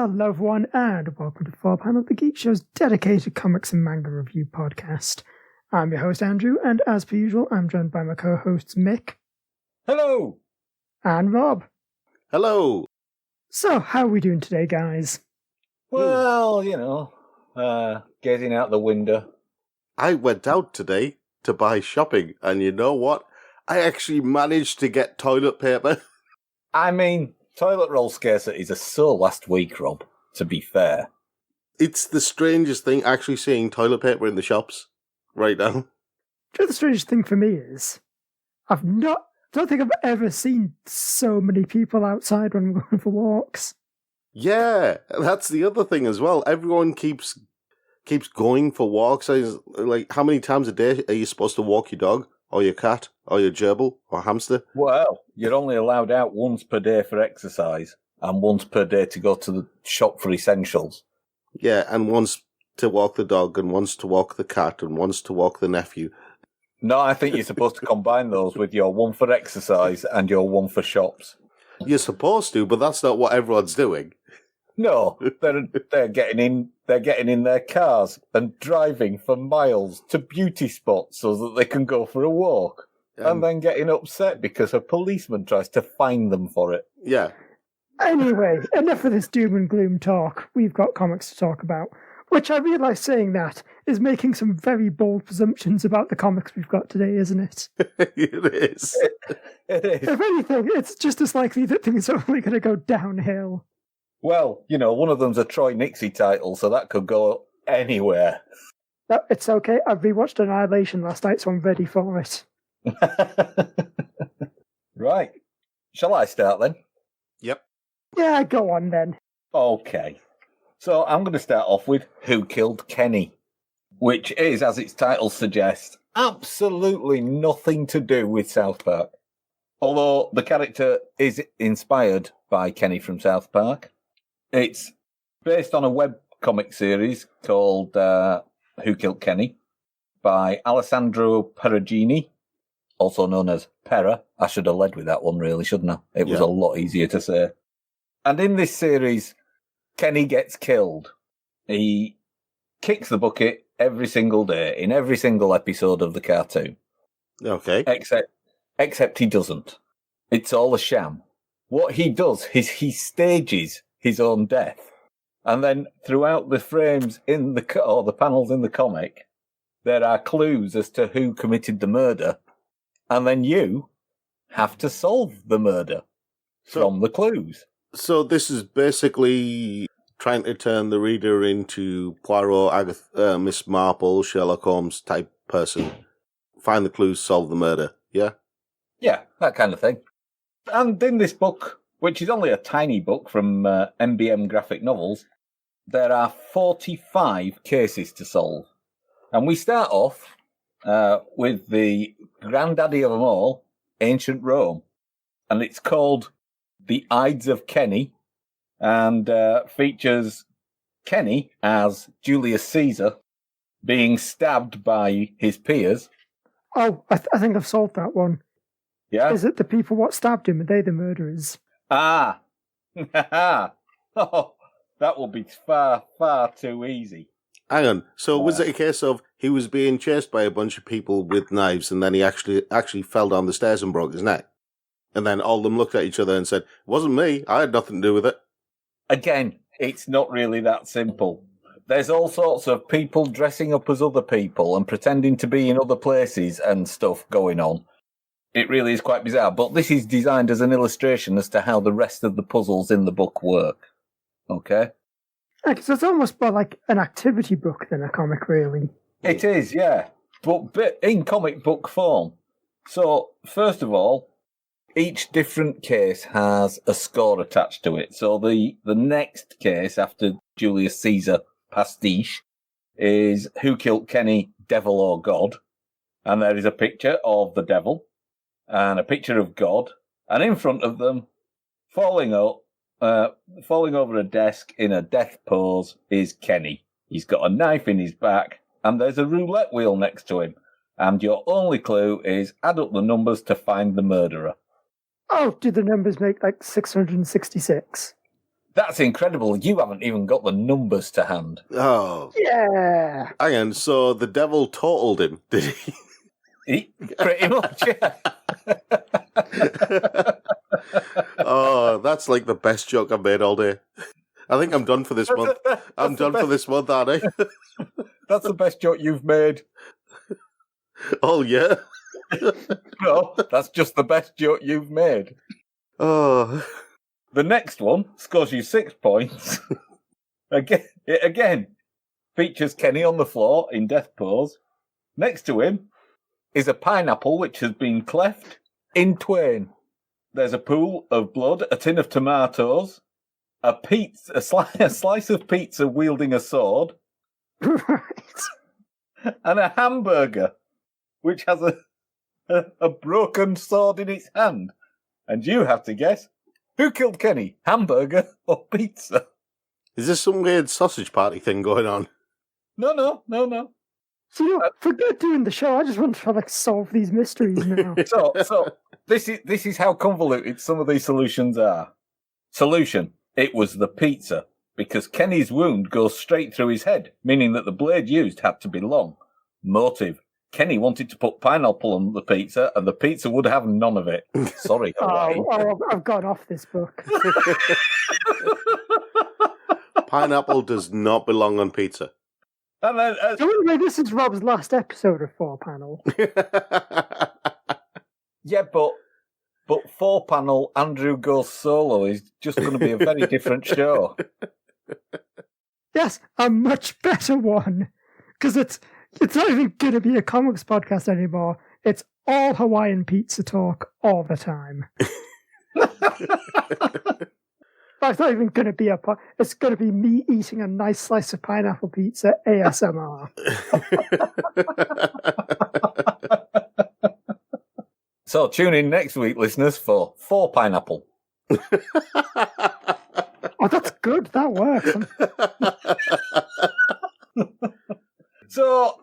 Hello everyone, and welcome to Four Panel, the Geek Show's dedicated comics and manga review podcast. I'm your host Andrew, and as per usual, I'm joined by my co-hosts Mick. Hello! And Rob. Hello! So, how are we doing today, guys? Well, getting out the window. I went out today to buy shopping, and you know what? I actually managed to get toilet paper. I mean, toilet roll scarcities are so last week, Rob, to be fair. It's the strangest thing actually seeing toilet paper in the shops right now. Do you know the strangest thing for me is, I don't think I've ever seen so many people outside when I'm going for walks. Yeah, that's the other thing as well. Everyone keeps going for walks. Like, how many times a day are you supposed to walk your dog, or your cat, or your gerbil, or hamster? Well, you're only allowed out once per day for exercise, and once per day to go to the shop for essentials. Yeah, and once to walk the dog, and once to walk the cat, and once to walk the nephew. No, I think you're supposed to combine those with your one for exercise and your one for shops. You're supposed to, but that's not what everyone's doing. No, they're getting in their cars and driving for miles to beauty spots so that they can go for a walk, and then getting upset because a policeman tries to fine them for it. Yeah. Anyway, enough of this doom and gloom talk. We've got comics to talk about, which I realise saying that is making some very bold presumptions about the comics we've got today, isn't it? It is. It is. If anything, it's just as likely that things are only going to go downhill. Well, one of them's a Troy Nixie title, so that could go anywhere. No, it's okay. I rewatched Annihilation last night, so I'm ready for it. Right. Shall I start then? Yep. Yeah, go on then. Okay. So I'm going to start off with Who Killed Kenny, which is, as its title suggests, absolutely nothing to do with South Park. Although the character is inspired by Kenny from South Park. It's based on a webcomic series called Who Killed Kenny by Alessandro Perugini, also known as Pera. I should have led with that one, really, shouldn't I? It was a lot easier to say. And in this series, Kenny gets killed. He kicks the bucket every single day, in every single episode of the cartoon. Okay. Except he doesn't. It's all a sham. What he does is he stages his own death. And then throughout the frames in the panels in the comic, there are clues as to who committed the murder. And then you have to solve the murder from the clues. So this is basically trying to turn the reader into Poirot, Agatha, Miss Marple, Sherlock Holmes type person. Find the clues, solve the murder. Yeah? Yeah, that kind of thing. And in this book, which is only a tiny book from MBM Graphic Novels, there are 45 cases to solve. And we start off with the granddaddy of them all, ancient Rome. And it's called The Ides of Kenny, and features Kenny as Julius Caesar being stabbed by his peers. Oh, I think I've solved that one. Yeah? Is it the people what stabbed him? Are they the murderers? Ah! Oh, that would be far, far too easy. Hang on. So was it a case of he was being chased by a bunch of people with knives, and then he actually fell down the stairs and broke his neck? And then all of them looked at each other and said, "It wasn't me. I had nothing to do with it." Again, it's not really that simple. There's all sorts of people dressing up as other people and pretending to be in other places and stuff going on. It really is quite bizarre, but this is designed as an illustration as to how the rest of the puzzles in the book work. Okay? So it's almost more like an activity book than a comic, really. It is, yeah. But in comic book form. So, first of all, each different case has a score attached to it. So the next case after Julius Caesar pastiche is Who Killed Kenny, Devil or God? And there is a picture of the devil and a picture of God. And in front of them, falling over a desk in a death pose, is Kenny. He's got a knife in his back and there's a roulette wheel next to him. And your only clue is add up the numbers to find the murderer. Oh, do the numbers make like 666? That's incredible. You haven't even got the numbers to hand. Oh. Yeah. Hang on, so the devil totaled him, did he? Pretty much, yeah. Oh, that's like the best joke I've made all day. I think I'm done for this month. I'm done for this month, aren't I? That's the best joke you've made. Oh, yeah? No, that's just the best joke you've made. Oh. The next one scores you 6 points. Again, features Kenny on the floor in death pose. Next to him is a pineapple which has been cleft in twain. There's a pool of blood, a tin of tomatoes, a slice of pizza wielding a sword, Right. and a hamburger which has a broken sword in its hand. And you have to guess, who killed Kenny? Hamburger or pizza? Is this some weird sausage party thing going on? No. So, forget doing the show. I just want to solve these mysteries now. So this is how convoluted some of these solutions are. Solution: it was the pizza, because Kenny's wound goes straight through his head, meaning that the blade used had to be long. Motive: Kenny wanted to put pineapple on the pizza, and the pizza would have none of it. Sorry, Hawaii. I've gone off this book. Pineapple does not belong on pizza. And then, So anyway, this is Rob's last episode of 4-Panel. yeah, but 4-panel Andrew Goes Solo is just going to be a very different show. Yes, a much better one. Because it's not even going to be a comics podcast anymore. It's all Hawaiian pizza talk all the time. It's not even going to be it's going to be me eating a nice slice of pineapple pizza ASMR. So tune in next week, listeners, for 4-pineapple. Oh, that's good. That works. So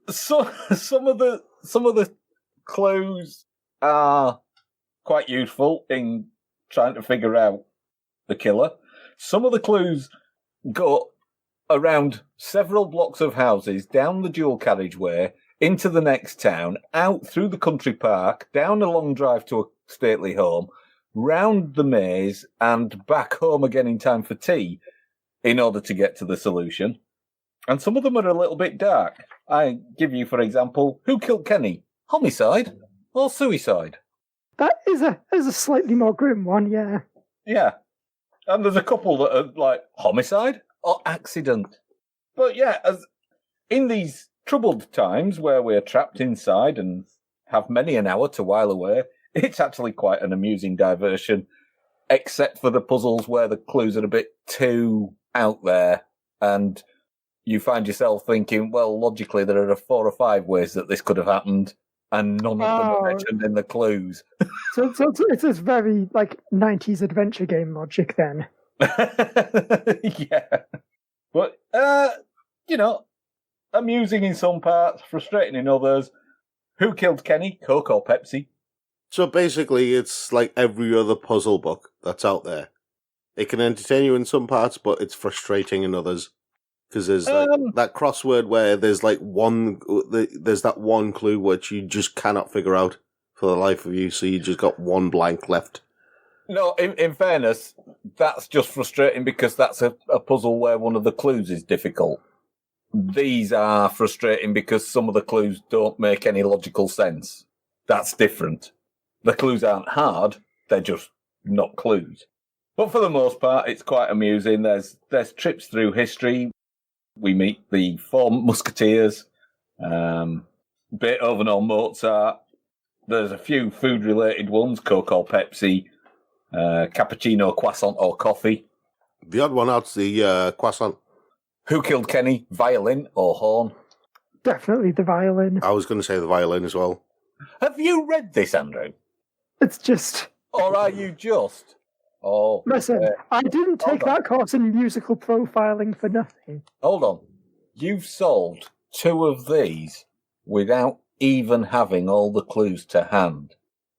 some of the clues are quite useful in trying to figure out the killer. Some of the clues go around several blocks of houses, down the dual carriageway, into the next town, out through the country park, down a long drive to a stately home, round the maze, and back home again in time for tea in order to get to the solution. And some of them are a little bit dark. I give you, for example, who killed Kenny? Homicide or suicide? That is a slightly more grim one, yeah. Yeah. And there's a couple that are like homicide or accident. But yeah, as in these troubled times where we're trapped inside and have many an hour to while away, it's actually quite an amusing diversion, except for the puzzles where the clues are a bit too out there and you find yourself thinking, well, logically there are 4 or 5 ways that this could have happened and none of them are mentioned in the clues. So it's this very 90s adventure game logic then. Yeah. But, amusing in some parts, frustrating in others. Who killed Kenny? Coke or Pepsi? So basically, it's like every other puzzle book that's out there. It can entertain you in some parts, but it's frustrating in others. Because there's that crossword where there's that one clue which you just cannot figure out for the life of you, so you just got one blank left. No, in fairness, that's just frustrating because that's a puzzle where one of the clues is difficult. These are frustrating because some of the clues don't make any logical sense. That's different. The clues aren't hard, they're just not clues. But for the most part, it's quite amusing. There's trips through history. We meet the 4 Musketeers, Beethoven or Mozart. There's a few food-related ones, Coke or Pepsi, cappuccino, croissant or coffee. The odd one out's the croissant. Who killed Kenny? Violin or horn? Definitely the violin. I was going to say the violin as well. Have you read this, Andrew? It's just... Or are you just... Oh, Listen, I didn't take hold on. that course in musical profiling for nothing. Hold on. You've solved 2 of these without even having all the clues to hand.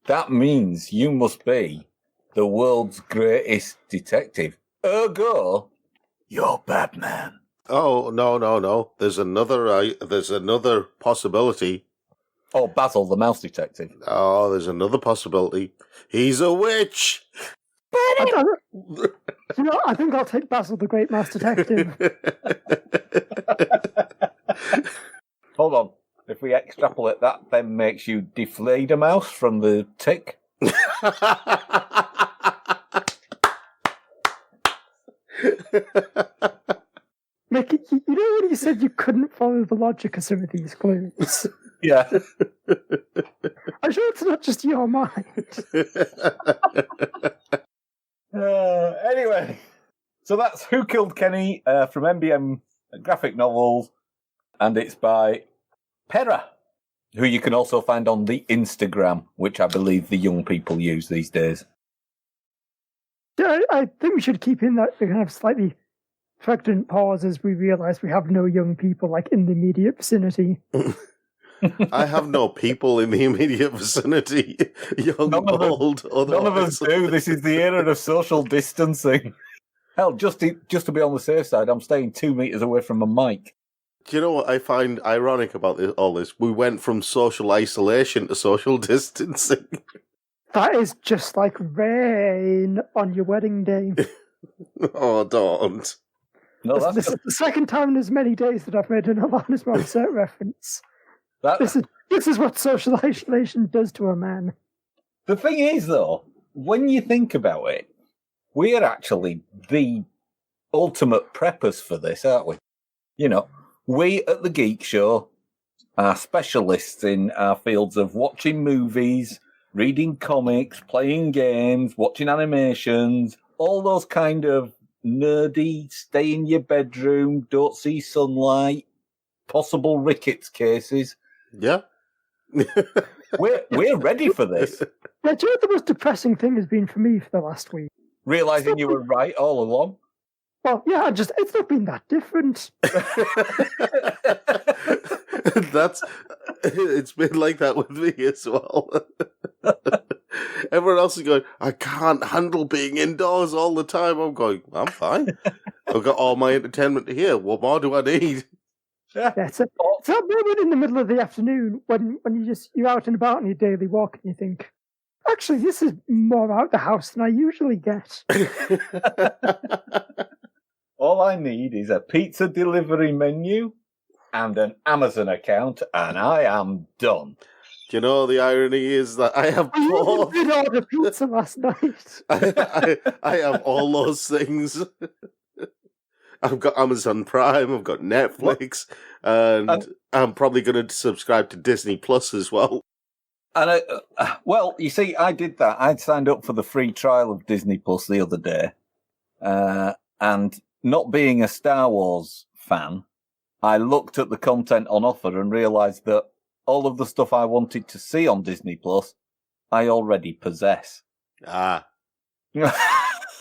That means you must be the world's greatest detective. Ergo, you're Batman. Oh, no. There's another possibility. Or Basil, the mouse detective. Oh, there's another possibility. He's a witch. I think I'll take Basil, the Great Mouse Detective. Hold on. If we extrapolate that, then makes you deflate a mouse from the tick. Mick, you know when you said you couldn't follow the logic of some of these clues? Yeah. I'm sure it's not just your mind. Anyway, so that's Who Killed Kenny from MBM graphic novels, and it's by Pera, who you can also find on the Instagram, which I believe the young people use these days. Yeah, I think we should keep in that kind of slightly pregnant pause as we realise we have no young people like in the immediate vicinity. I have no people in the immediate vicinity. Young, old, otherwise. None of us do. This is the era of social distancing. Hell, just to be on the safe side, I'm staying 2 meters away from a mic. Do you know what I find ironic about all this? We went from social isolation to social distancing. That is just like rain on your wedding day. Oh, don't. No, This is the second time in as many days that I've made an Alanis Morissette reference. This is what social isolation does to a man. The thing is, though, when you think about it, we are actually the ultimate preppers for this, aren't we? You know, we at the Geek Show are specialists in our fields of watching movies, reading comics, playing games, watching animations, all those kind of nerdy, stay in your bedroom, don't see sunlight, possible rickets cases. Yeah. We're ready for this. Yeah, do you know what the most depressing thing has been for me for the last week? Realising you were right all along. Well, yeah, it's not been that different. It's been like that with me as well. Everyone else is going, I can't handle being indoors all the time. I'm going, I'm fine. I've got all my entertainment here. What more do I need? Yeah, it's that moment in the middle of the afternoon when you're out and about on your daily walk and you think, actually, this is more out the house than I usually get. All I need is a pizza delivery menu and an Amazon account, and I am done. Do you know, the irony is that I have both. You did order pizza last night. I have all those things. I've got Amazon Prime, I've got Netflix, and I'm probably going to subscribe to Disney Plus as well. And well, you see, I did that. I'd signed up for the free trial of Disney Plus the other day, and not being a Star Wars fan, I looked at the content on offer and realised that all of the stuff I wanted to see on Disney Plus, I already possess. Ah.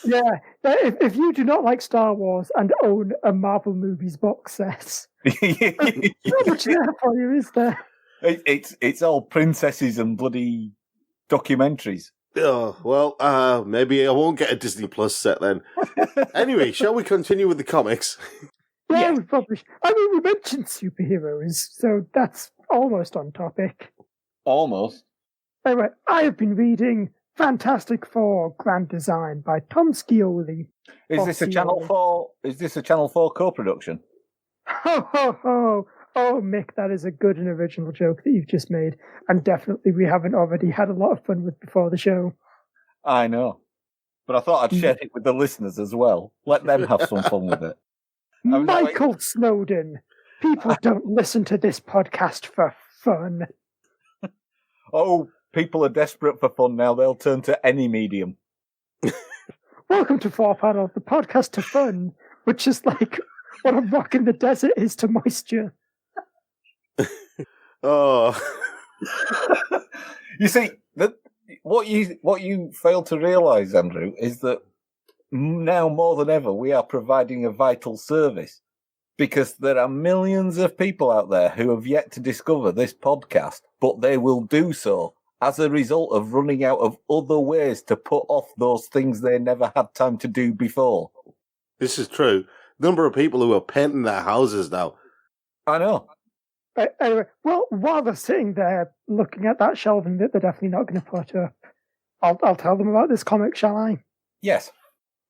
Yeah, if you do not like Star Wars and own a Marvel movies box set, not much there for you, is there? It's all princesses and bloody documentaries. Oh, well, maybe I won't get a Disney Plus set then. Anyway, shall we continue with the comics? Yeah, we probably should. I mean, we mentioned superheroes, so that's almost on topic. Almost. Anyway, I have been reading Fantastic Four Grand Design by Tom Scioli. Is this a Channel 4? Is this a Channel 4 co-production? Ho ho ho! Oh, Mick, that is a good and original joke that you've just made, and definitely we haven't already had a lot of fun with before the show. I know, but I thought I'd share it with the listeners as well. Let them have some fun with it. Michael Snowden, people don't listen to this podcast for fun. Oh, people are desperate for fun now. They'll turn to any medium. Welcome to Four Panel, the podcast to fun, which is like what a rock in the desert is to moisture. Oh. You see, what you fail to realise, Andrew, is that now more than ever we are providing a vital service, because there are millions of people out there who have yet to discover this podcast, but they will do so as a result of running out of other ways to put off those things they never had time to do before. This is true. Number of people who are painting their houses now. I know. Anyway, well, while they're sitting there looking at that shelving that they're definitely not going to put up, I'll tell them about this comic, shall I? Yes.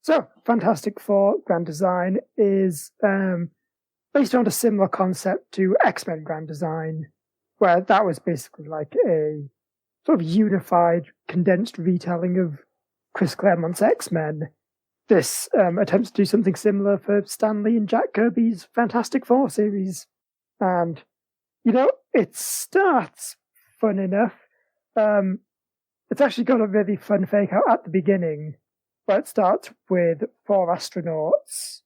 So, Fantastic Four Grand Design is based on a similar concept to X-Men Grand Design, where that was basically like a sort of unified, condensed retelling of Chris Claremont's X-Men. This attempts to do something similar for Stan Lee and Jack Kirby's Fantastic Four series. And, it starts fun enough. It's actually got a really fun fake out at the beginning, where it starts with 4 astronauts,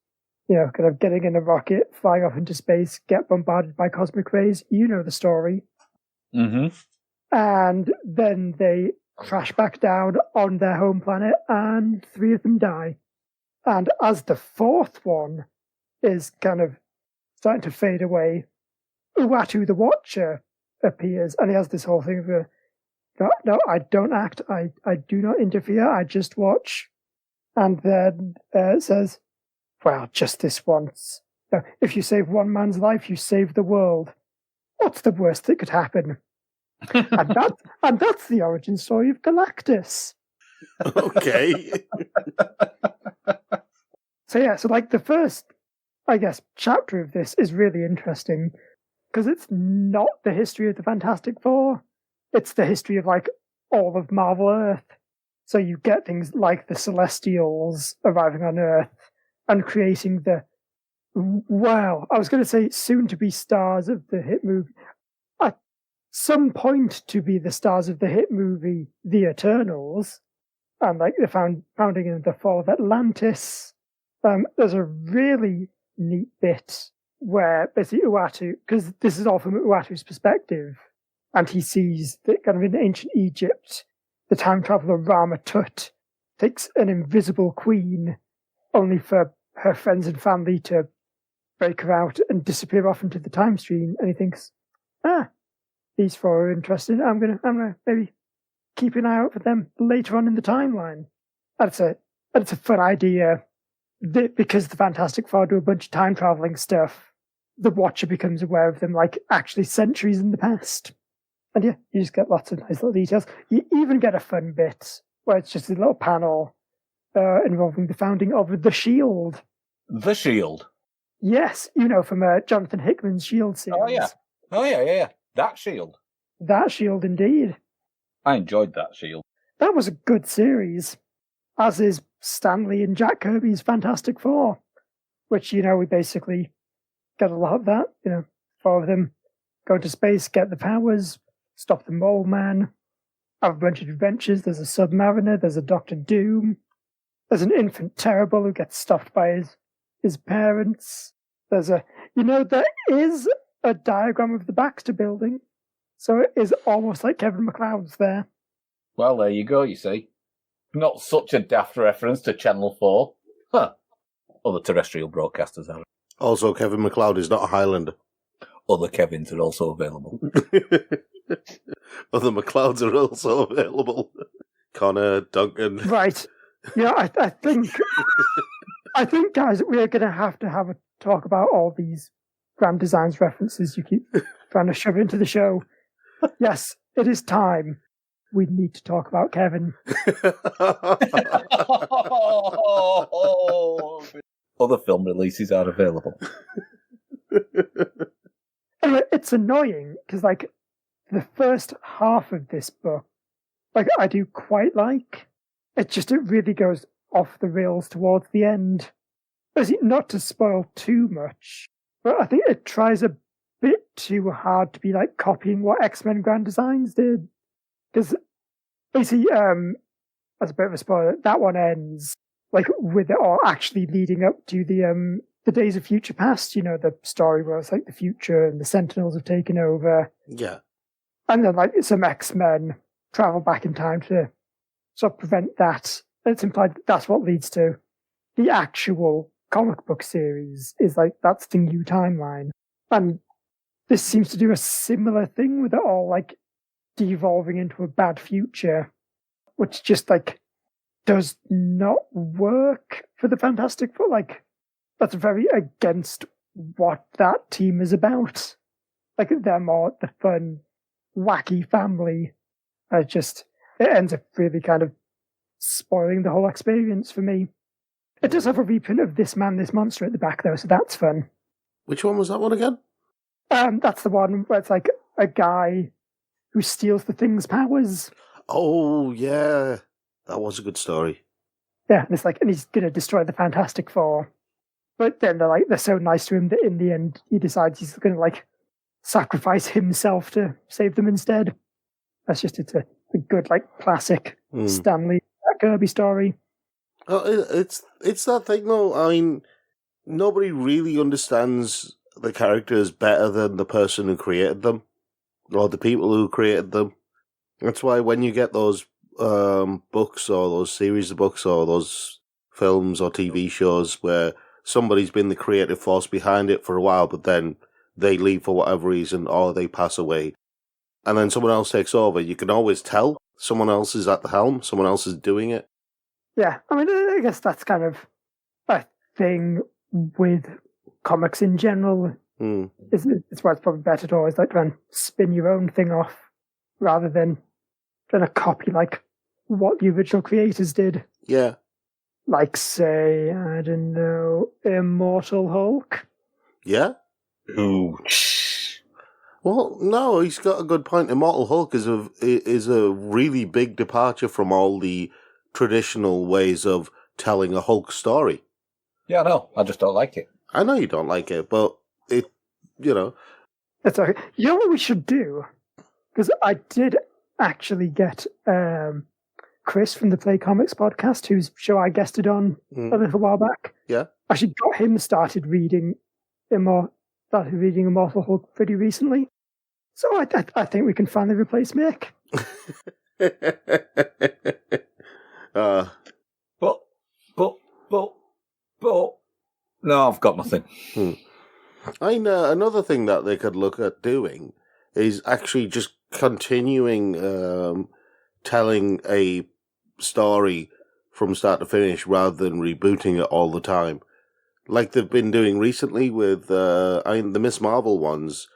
kind of getting in a rocket, flying off into space, get bombarded by cosmic rays. You know the story. Mm-hmm. And then they crash back down on their home planet, and 3 of them die. And as the 4th one is kind of starting to fade away, Uatu the Watcher appears, and he has this whole thing of, no, I don't act, I do not interfere, I just watch. And then says, well, just this once. If you save one man's life, you save the world. What's the worst that could happen? and that's the origin story of Galactus. Okay. So like the first, I guess, chapter of this is really interesting because it's not the history of the Fantastic Four. It's the history of like all of Marvel Earth. So you get things like the Celestials arriving on Earth and creating I was going to say soon to be stars of the hit movie. At some point to be the stars of the hit movie, The Eternals, and like the founding of the fall of Atlantis. There's a really neat bit where basically Uatu, because this is all from Uatu's perspective, and he sees that kind of in ancient Egypt, the time traveler Rama Tut takes an invisible queen only for her friends and family to break her out and disappear off into the time stream. And he thinks, these 4 are interested. I'm gonna maybe keep an eye out for them later on in the timeline. And it's a fun idea. Because the Fantastic Four do a bunch of time traveling stuff, the Watcher becomes aware of them like actually centuries in the past. And yeah, you just get lots of nice little details. You even get a fun bit where it's just a little panel involving the founding of the Shield. The Shield? Yes, from Jonathan Hickman's Shield series. Oh yeah. That Shield. That Shield, indeed. I enjoyed that Shield. That was a good series, as is Stan Lee and Jack Kirby's Fantastic Four, which, we basically get a lot of that, 4 of them go to space, get the powers, stop the Mole Man, have a bunch of adventures. There's a Submariner, there's a Doctor Doom, there's an infant Terrible who gets stopped by his parents. There's there is a diagram of the Baxter Building, so it is almost like Kevin McLeod's there. Well, there you go, you see. Not such a daft reference to Channel 4. Huh. Other terrestrial broadcasters are. Also, Kevin McLeod is not a Highlander. Other Kevins are also available. Other McLeods are also available. Connor, Duncan. Right. Yeah, I think, guys, we're going to have a talk about all these Grand Designs references you keep trying to shove into the show. Yes, it is time. We need to talk about Kevin. Other film releases are available. Anyway, it's annoying because, like, the first half of this book, like, I do quite like. It really goes off the rails towards the end. Not to spoil too much, but I think it tries a bit too hard to be, like, copying what X-Men Grand Designs did. Because basically, as a bit of a spoiler, that one ends like with it all actually leading up to the Days of Future Past. The story where it's like the future and the Sentinels have taken over. Yeah, and then like some X-Men travel back in time to sort of prevent that. It's implied that that's what leads to the actual comic book series. Is like that's the new timeline, and this seems to do a similar thing with it all like devolving into a bad future, which just like does not work for the Fantastic Four. Like that's very against what that team is about. Like, they're more the fun, wacky family. It ends up really kind of spoiling the whole experience for me. It does have a reprint of This Man, This Monster at the back, though, so that's fun. Which one was that one again? That's the one where it's like a guy who steals the Thing's powers. Oh, yeah. That was a good story. Yeah, and he's going to destroy the Fantastic Four. But then they're so nice to him that in the end he decides he's going to sacrifice himself to save them instead. It's a good classic Stanley Kirby story. It's that thing though. I mean, nobody really understands the characters better than the person who created them, or the people who created them. That's why when you get those books or those series of books or those films or TV shows where somebody's been the creative force behind it for a while, but then they leave for whatever reason or they pass away, and then someone else takes over, you can always tell someone else is at the helm, someone else is doing it. Yeah, I mean, I guess that's kind of a thing with comics in general. It's why it's probably better to always try and spin your own thing off rather than trying to copy what the original creators did. Yeah. Say, I don't know, Immortal Hulk. Yeah? Ooh. Well, no, he's got a good point. Immortal Hulk is a really big departure from all the traditional ways of telling a Hulk story. Yeah, I know. I just don't like it. I know you don't like it, but It's okay. You know what we should do? Because I did actually get Chris from the Play Comics podcast, whose show I guested on a little while back. Yeah. Actually got him started reading Immortal Hulk pretty recently. So I think we can finally replace Mick. But no, I've got nothing. I know another thing that they could look at doing is actually just continuing telling a story from start to finish rather than rebooting it all the time, like they've been doing recently with the Miss Marvel ones.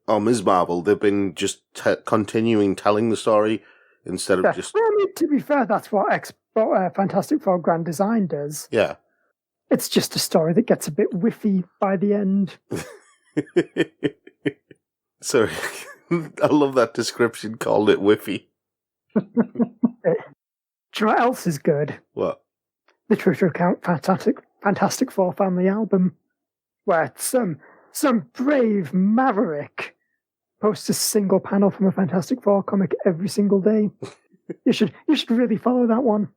Or Ms. Marvel, they've been just continuing telling the story instead of just... Well, I mean, to be fair, that's what Fantastic Four Grand Design does. Yeah. It's just a story that gets a bit whiffy by the end. Sorry, I love that description, called it whiffy. Do you know what else is good? What? The True to Account Fantastic Four Family album, where some brave maverick posts a single panel from a Fantastic Four comic every single day. You should really follow that one.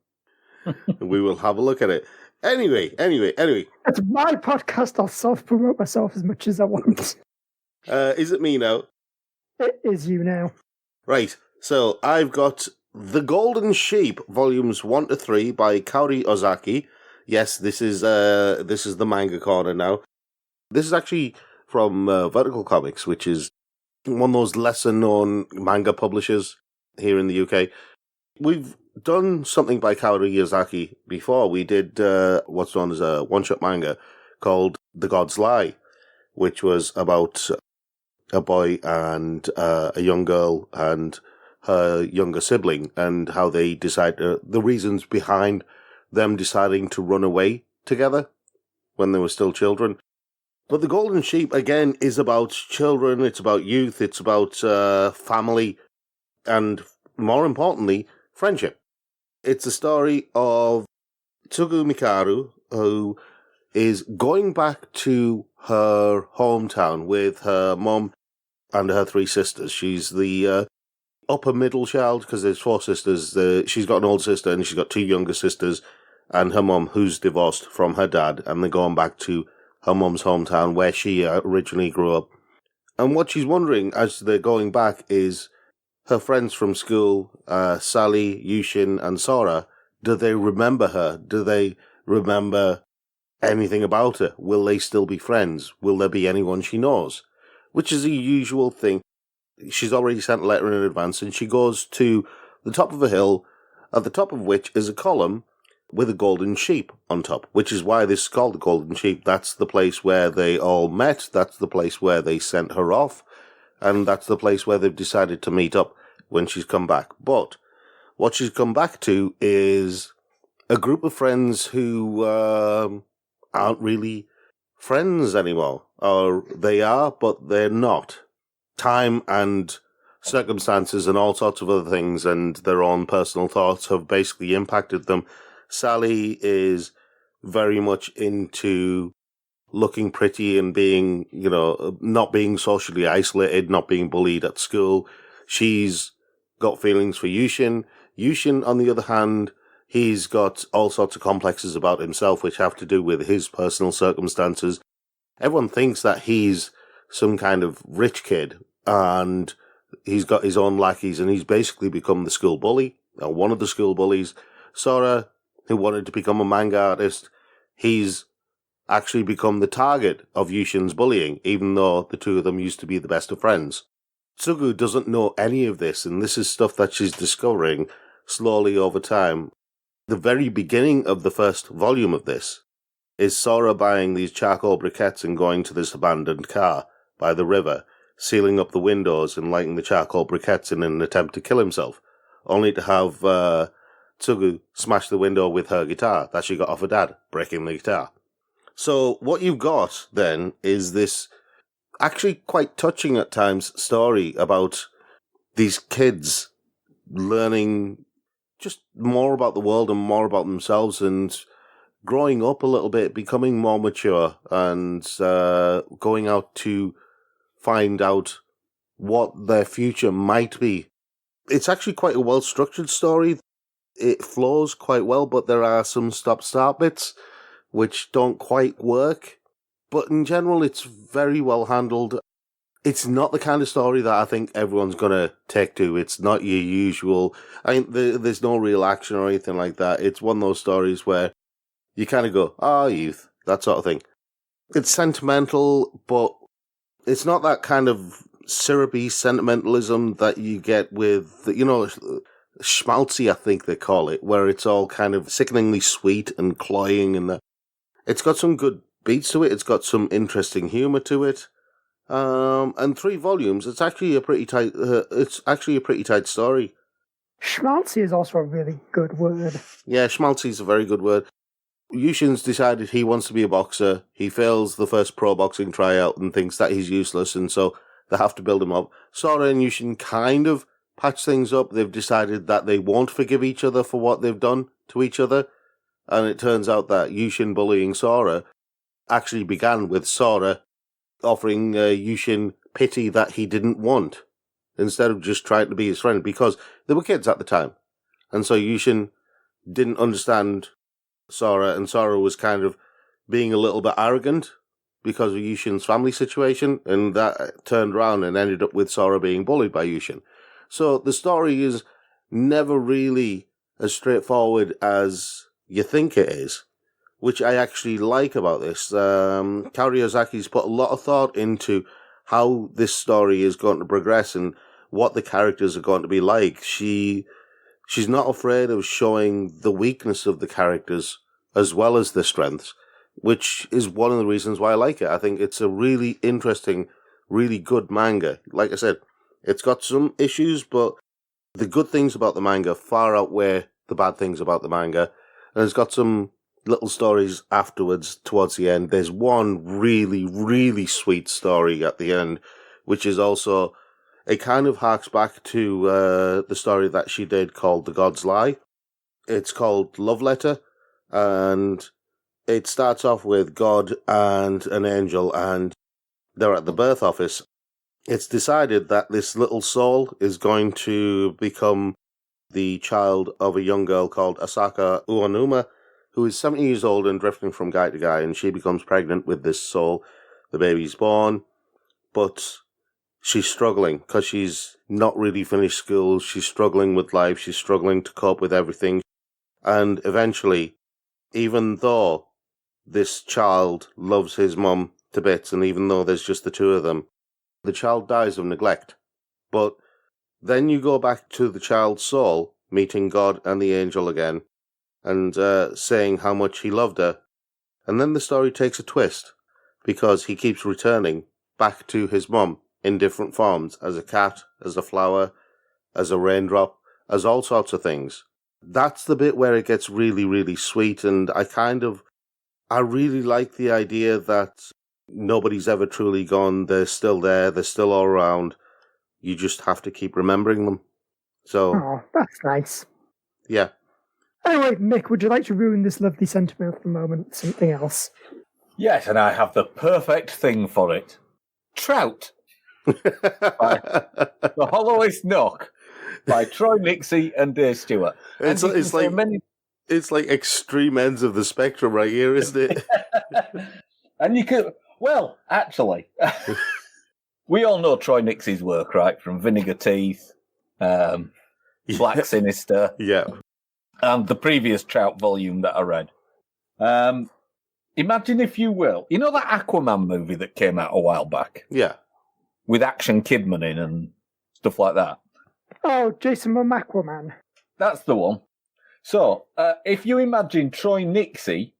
We will have a look at it. Anyway. It's my podcast. I'll self-promote myself as much as I want. Is it me now? It is you now. Right. So I've got The Golden Sheep, volumes 1 to 3 by Kaori Ozaki. Yes, this is the manga corner now. This is actually from Vertical Comics, which is one of those lesser-known manga publishers here in the UK. We've done something by Kaori Ozaki before. We did what's known as a one-shot manga called The God's Lie, which was about a boy and a young girl and her younger sibling, and how they decide the reasons behind them deciding to run away together when they were still children. But The Golden Sheep, again, is about children, it's about youth, it's about family, and more importantly, friendship. It's a story of Tsugu Mikaru, who is going back to her hometown with her mum and her 3 sisters. She's the upper middle child, because there's 4 sisters. She's got an older sister and she's got 2 younger sisters, and her mum, who's divorced from her dad, and they're going back to her mum's hometown where she originally grew up. And what she's wondering as they're going back is her friends from school, Sally, Yushin, and Sora, do they remember her? Do they remember anything about her? Will they still be friends? Will there be anyone she knows? Which is a usual thing. She's already sent a letter in advance, and she goes to the top of a hill, at the top of which is a column with a golden sheep on top, which is why this is called the Golden Sheep. That's the place where they all met. That's the place where they sent her off. And that's the place where they've decided to meet up when she's come back. But what she's come back to is a group of friends who aren't really friends anymore. Or they are, but they're not. Time and circumstances and all sorts of other things and their own personal thoughts have basically impacted them. Sally is very much into looking pretty and being, not being socially isolated, not being bullied at school. She's got feelings for Yushin. Yushin, on the other hand, he's got all sorts of complexes about himself which have to do with his personal circumstances. Everyone thinks that he's some kind of rich kid and he's got his own lackeys and he's basically become the school bully, or one of the school bullies. Sora, who wanted to become a manga artist, he's actually become the target of Yushin's bullying, even though the two of them used to be the best of friends. Tsugu doesn't know any of this, and this is stuff that she's discovering slowly over time. The very beginning of the first volume of this is Sora buying these charcoal briquettes and going to this abandoned car by the river, sealing up the windows and lighting the charcoal briquettes in an attempt to kill himself, only to have Tsugu smash the window with her guitar that she got off her dad, breaking the guitar. So what you've got then is this actually quite touching at times story about these kids learning just more about the world and more about themselves and growing up a little bit, becoming more mature and going out to find out what their future might be. It's actually quite a well-structured story. It flows quite well, but there are some stop-start bits which don't quite work. But in general, it's very well handled. It's not the kind of story that I think everyone's going to take to. It's not your usual... there's no real action or anything like that. It's one of those stories where you kind of go, youth, that sort of thing. It's sentimental, but it's not that kind of syrupy sentimentalism that you get with, schmaltzy, I think they call it, where it's all kind of sickeningly sweet and cloying, and it's got some good beats to it. It's got some interesting humor to it, and 3 volumes. It's actually a pretty tight. It's actually a pretty tight story. Schmaltzy is also a really good word. Yeah, schmaltzy is a very good word. Yushin's decided he wants to be a boxer. He fails the first pro boxing tryout and thinks that he's useless, and so they have to build him up. Sora and Yushin kind of patch things up. They've decided that they won't forgive each other for what they've done to each other. And it turns out that Yushin bullying Sora actually began with Sora offering Yushin pity that he didn't want, instead of just trying to be his friend, because they were kids at the time. And so Yushin didn't understand Sora, and Sora was kind of being a little bit arrogant because of Yushin's family situation, and that turned around and ended up with Sora being bullied by Yushin. So the story is never really as straightforward as you think it is, which I actually like about this. Kariozaki's put a lot of thought into how this story is going to progress and what the characters are going to be like. She's not afraid of showing the weakness of the characters as well as the strengths, which is one of the reasons why I like it. I think it's a really interesting, really good manga. Like I said, it's got some issues, but the good things about the manga far outweigh the bad things about the manga. And it's got some little stories afterwards, towards the end. There's one really, really sweet story at the end, which is also... It kind of harks back to the story that she did called The God's Lie. It's called Love Letter, and it starts off with God and an angel, and they're at the birth office. It's decided that this little soul is going to become the child of a young girl called Asaka Uonuma, who is 70 years old and drifting from guy to guy, and she becomes pregnant with this soul. The baby's born, but she's struggling because she's not really finished school. She's struggling with life. She's struggling to cope with everything. And eventually, even though this child loves his mum to bits, and even though there's just the two of them, the child dies of neglect. But then you go back to the child's soul, meeting God and the angel again, and saying how much he loved her. And then the story takes a twist because he keeps returning back to his mum in different forms, as a cat, as a flower, as a raindrop, as all sorts of things. That's the bit where it gets really, really sweet, and I really like the idea that nobody's ever truly gone. They're still there. They're still all around. You just have to keep remembering them. So, Oh, that's nice. yeah. Anyway, Mick, would you like to ruin this lovely sentimental moment with something else? Yes, and I have the perfect thing for it. Trout, by The Hollowest Knock, by Troy Nixie and Dave Stewart. It's like extreme ends of the spectrum right here, isn't it? And you could, well, actually, we all know Troy Nixie's work, right? From Vinegar Teeth, Black Sinister, Yeah. and the previous Trout volume that I read. Imagine, if you will, you know that Aquaman movie that came out a while back? Yeah. With Action Kidman in and stuff like that? Oh, Jason Aquaman. That's the one. So, if you imagine Troy Nixie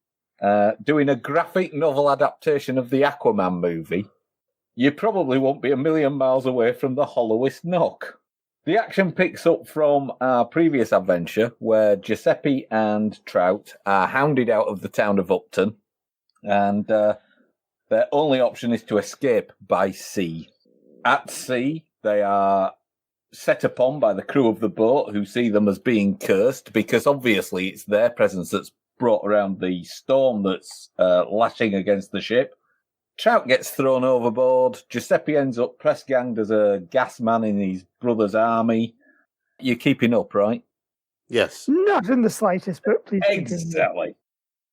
doing a graphic novel adaptation of the Aquaman movie, you probably won't be a million miles away from The Hollowest Knock. The action picks up from our previous adventure, where Giuseppe and Trout are hounded out of the town of Upton, and their only option is to escape by sea. At sea, they are set upon by the crew of the boat, who see them as being cursed, because obviously it's their presence that's brought around the storm that's lashing against the ship. Trout gets thrown overboard. Giuseppe ends up press-ganged as a gas man in his brother's army. You're keeping up, right? Yes. Not in the slightest, but please continue. Exactly.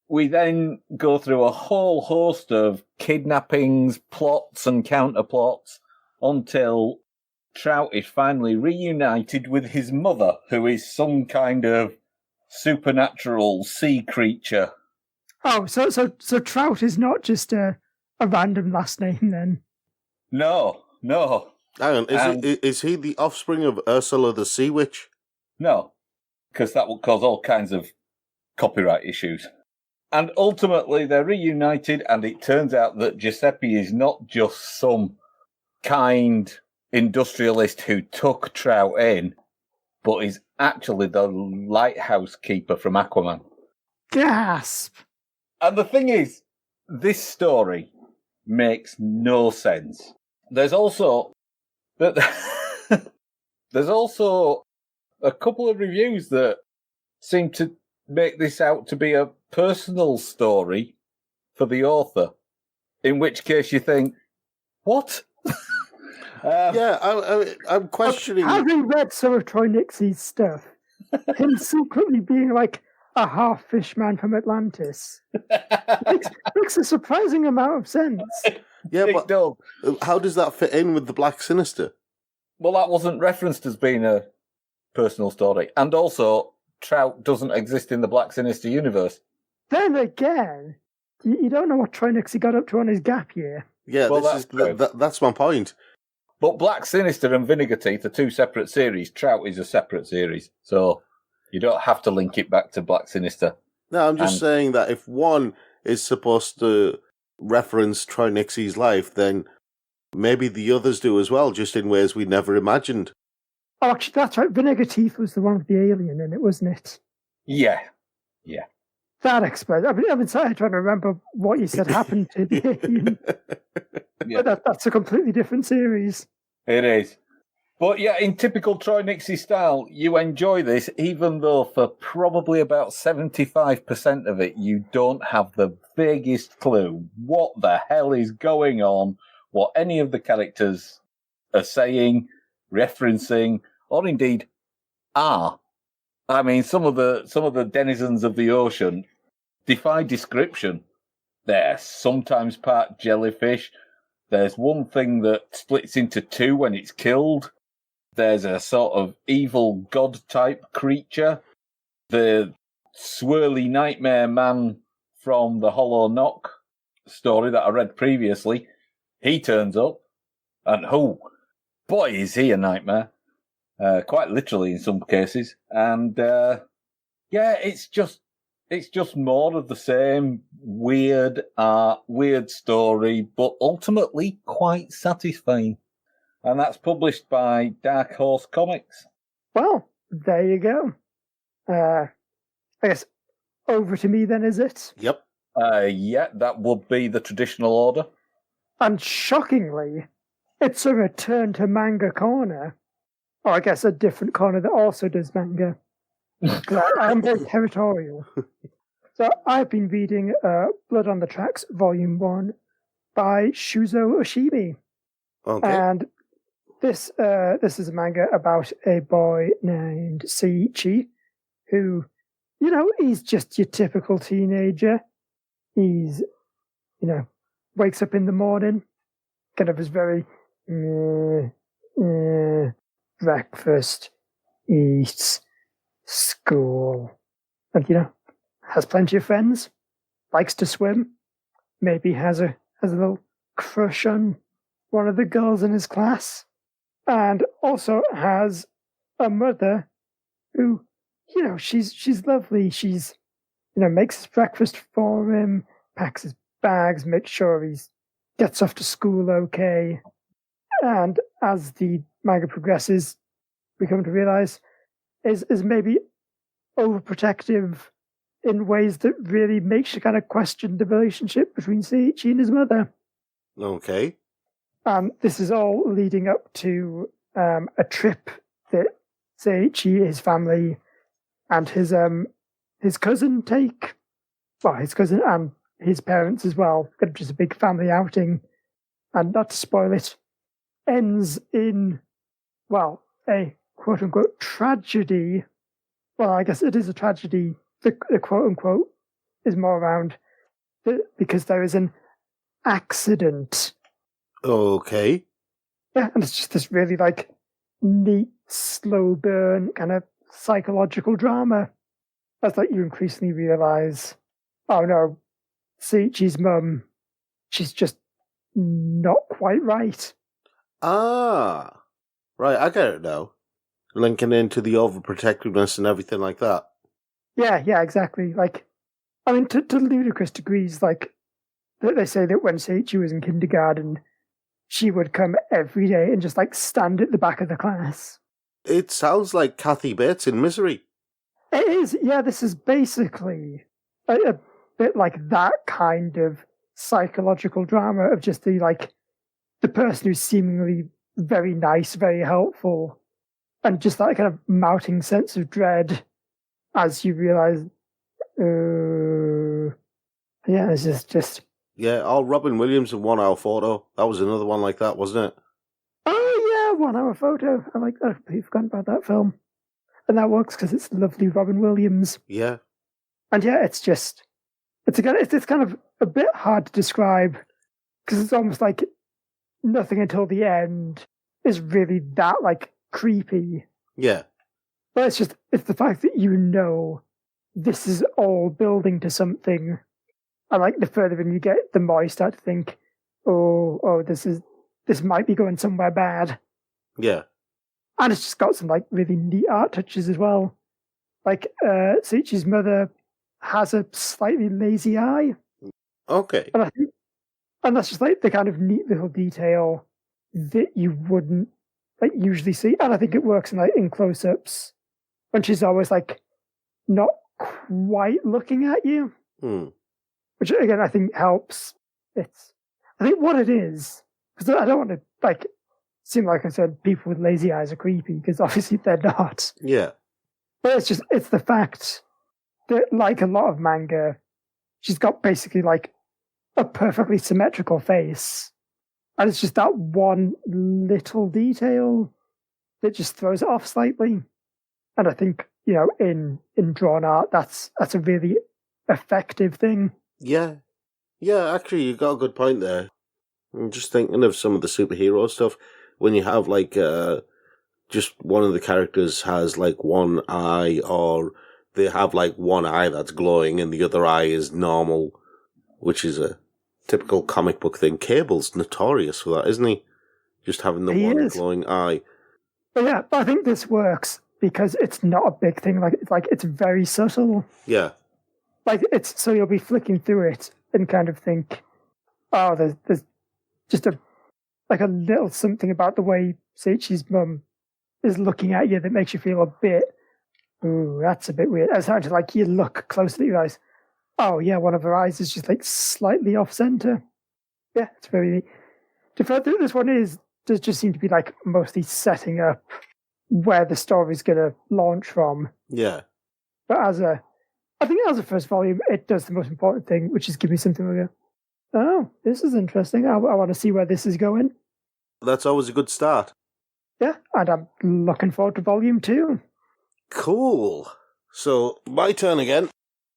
We then go through a whole host of kidnappings, plots and counterplots, until Trout is finally reunited with his mother, who is some kind of supernatural sea creature. Oh, so Trout is not just a random last name then? No. Hang on, is he the offspring of Ursula the Sea Witch? No, because that would cause all kinds of copyright issues. And ultimately, they're reunited, and it turns out that Giuseppe is not just some kind industrialist who took Trout in, but is actually the lighthouse keeper from Aquaman. Gasp! And the thing is, this story makes no sense. There's also a couple of reviews that seem to make this out to be a personal story for the author, in which case you think, what? I'm questioning. Having read some of Troy Nixie's stuff, him secretly being like a half fish man from Atlantis makes a surprising amount of sense. Yeah, but how does that fit in with the Black Sinister? Well, that wasn't referenced as being a personal story. And also, Trout doesn't exist in the Black Sinister universe. Then again, you don't know what Troy Nixie got up to on his gap year. Yeah, well, that's my point. But Black Sinister and Vinegar Teeth are two separate series. Trout is a separate series. So you don't have to link it back to Black Sinister. No, I'm just saying that if one is supposed to reference Troy Nixie's life, then maybe the others do as well, just in ways we never imagined. Oh, actually, that's right. Vinegar Teeth was the one with the alien in it, wasn't it? Yeah. That explains. I've been trying to remember what you said happened to the alien. Yeah. But that's a completely different series. It is. But yeah, in typical Troy Nixie style, you enjoy this, even though for probably about 75% of it, you don't have the vaguest clue what the hell is going on, what any of the characters are saying, referencing, or indeed are. I mean, some of the denizens of the ocean defy description. They're sometimes part jellyfish. There's one thing that splits into two when it's killed. There's a sort of evil god-type creature. The swirly nightmare man from the Hollow Knock story that I read previously, he turns up. And oh, boy, is he a nightmare. Quite literally in some cases. And yeah, it's just It's just more of the same weird art, weird story, but ultimately quite satisfying. And that's published by Dark Horse Comics. Well, there you go. I guess over to me then, is it? Yep. Yeah, that would be the traditional order. And shockingly, it's a return to Manga Corner. Or I guess a different corner that also does manga. I am very territorial. So I've been reading Blood on the Tracks, Volume 1 by Shuzo Oshimi. Okay. And this is a manga about a boy named Seiichi, who, he's just your typical teenager. He's, wakes up in the morning, kind of is very, breakfast, eats, school, and, has plenty of friends, likes to swim, maybe has a little crush on one of the girls in his class, and also has a mother who, she's lovely. She's, makes his breakfast for him, packs his bags, makes sure he gets off to school okay. And as the manga progresses, we come to realize is maybe overprotective in ways that really makes you kind of question the relationship between Seiichi and his mother. Okay. This is all leading up to a trip that Seiichi, his family, and his cousin take. Well, his cousin and his parents as well. Just a big family outing. And not to spoil it, ends in, well, a quote-unquote tragedy. Well, I guess it is a tragedy. The quote-unquote is more around because there is an accident. Okay. Yeah, and it's just this really, neat, slow burn kind of psychological drama. As, you increasingly realize, oh no, Seiichi's mum, she's just not quite right. Ah. Right, I get it now. Linking into the overprotectiveness and everything like that. Yeah, exactly. To ludicrous degrees, they say that when Seiichi was in kindergarten, she would come every day and just, stand at the back of the class. It sounds like Kathy Bates in Misery. It is, yeah, this is basically a bit like that kind of psychological drama of just the person who's seemingly very nice, very helpful, and just that kind of mounting sense of dread as you realize, yeah, it's just. Yeah, all Robin Williams in 1 Hour Photo. That was another one like that, wasn't it? Oh, yeah, 1 Hour Photo. I completely forgot about that film. And that works because it's lovely Robin Williams. Yeah. And yeah, it's kind of a bit hard to describe because it's almost like nothing until the end is really that, creepy. Yeah. But it's the fact that this is all building to something. And the further in you get, the more you start to think, oh, this might be going somewhere bad. Yeah. And it's just got some really neat art touches as well. Seiichi's mother has a slightly lazy eye. Okay. And that's just the kind of neat little detail that you wouldn't usually see. And I think it works in close-ups when she's always not quite looking at you. Which again I think helps. I think what it is, because I don't want to seem like I said people with lazy eyes are creepy, because obviously they're not. Yeah. But it's the fact that a lot of manga, she's got basically a perfectly symmetrical face. And it's just that one little detail that just throws it off slightly. And I think, in drawn art, that's a really effective thing. Yeah. Yeah, actually, you got a good point there. I'm just thinking of some of the superhero stuff. When you have, just one of the characters has, one eye, or they have, one eye that's glowing and the other eye is normal, which is a typical comic book thing. Cable's notorious for that, isn't he? Just having the one glowing eye. But yeah, I think this works because it's not a big thing. It's very subtle. Yeah. like it's so you'll be flicking through it and kind of think, oh, there's just a little something about the way Seiichi's mum is looking at you that makes you feel a bit, ooh, that's a bit weird. As time to like you look closely at your eyes. Oh yeah, one of her eyes is just like slightly off center. Yeah, it's very neat. This one does just seem to be like mostly setting up where the story's gonna launch from. Yeah. But I think as a first volume, it does the most important thing, which is give me something where I go, oh, this is interesting. I want to see where this is going. That's always a good start. Yeah, and I'm looking forward to volume 2. Cool. So, my turn again.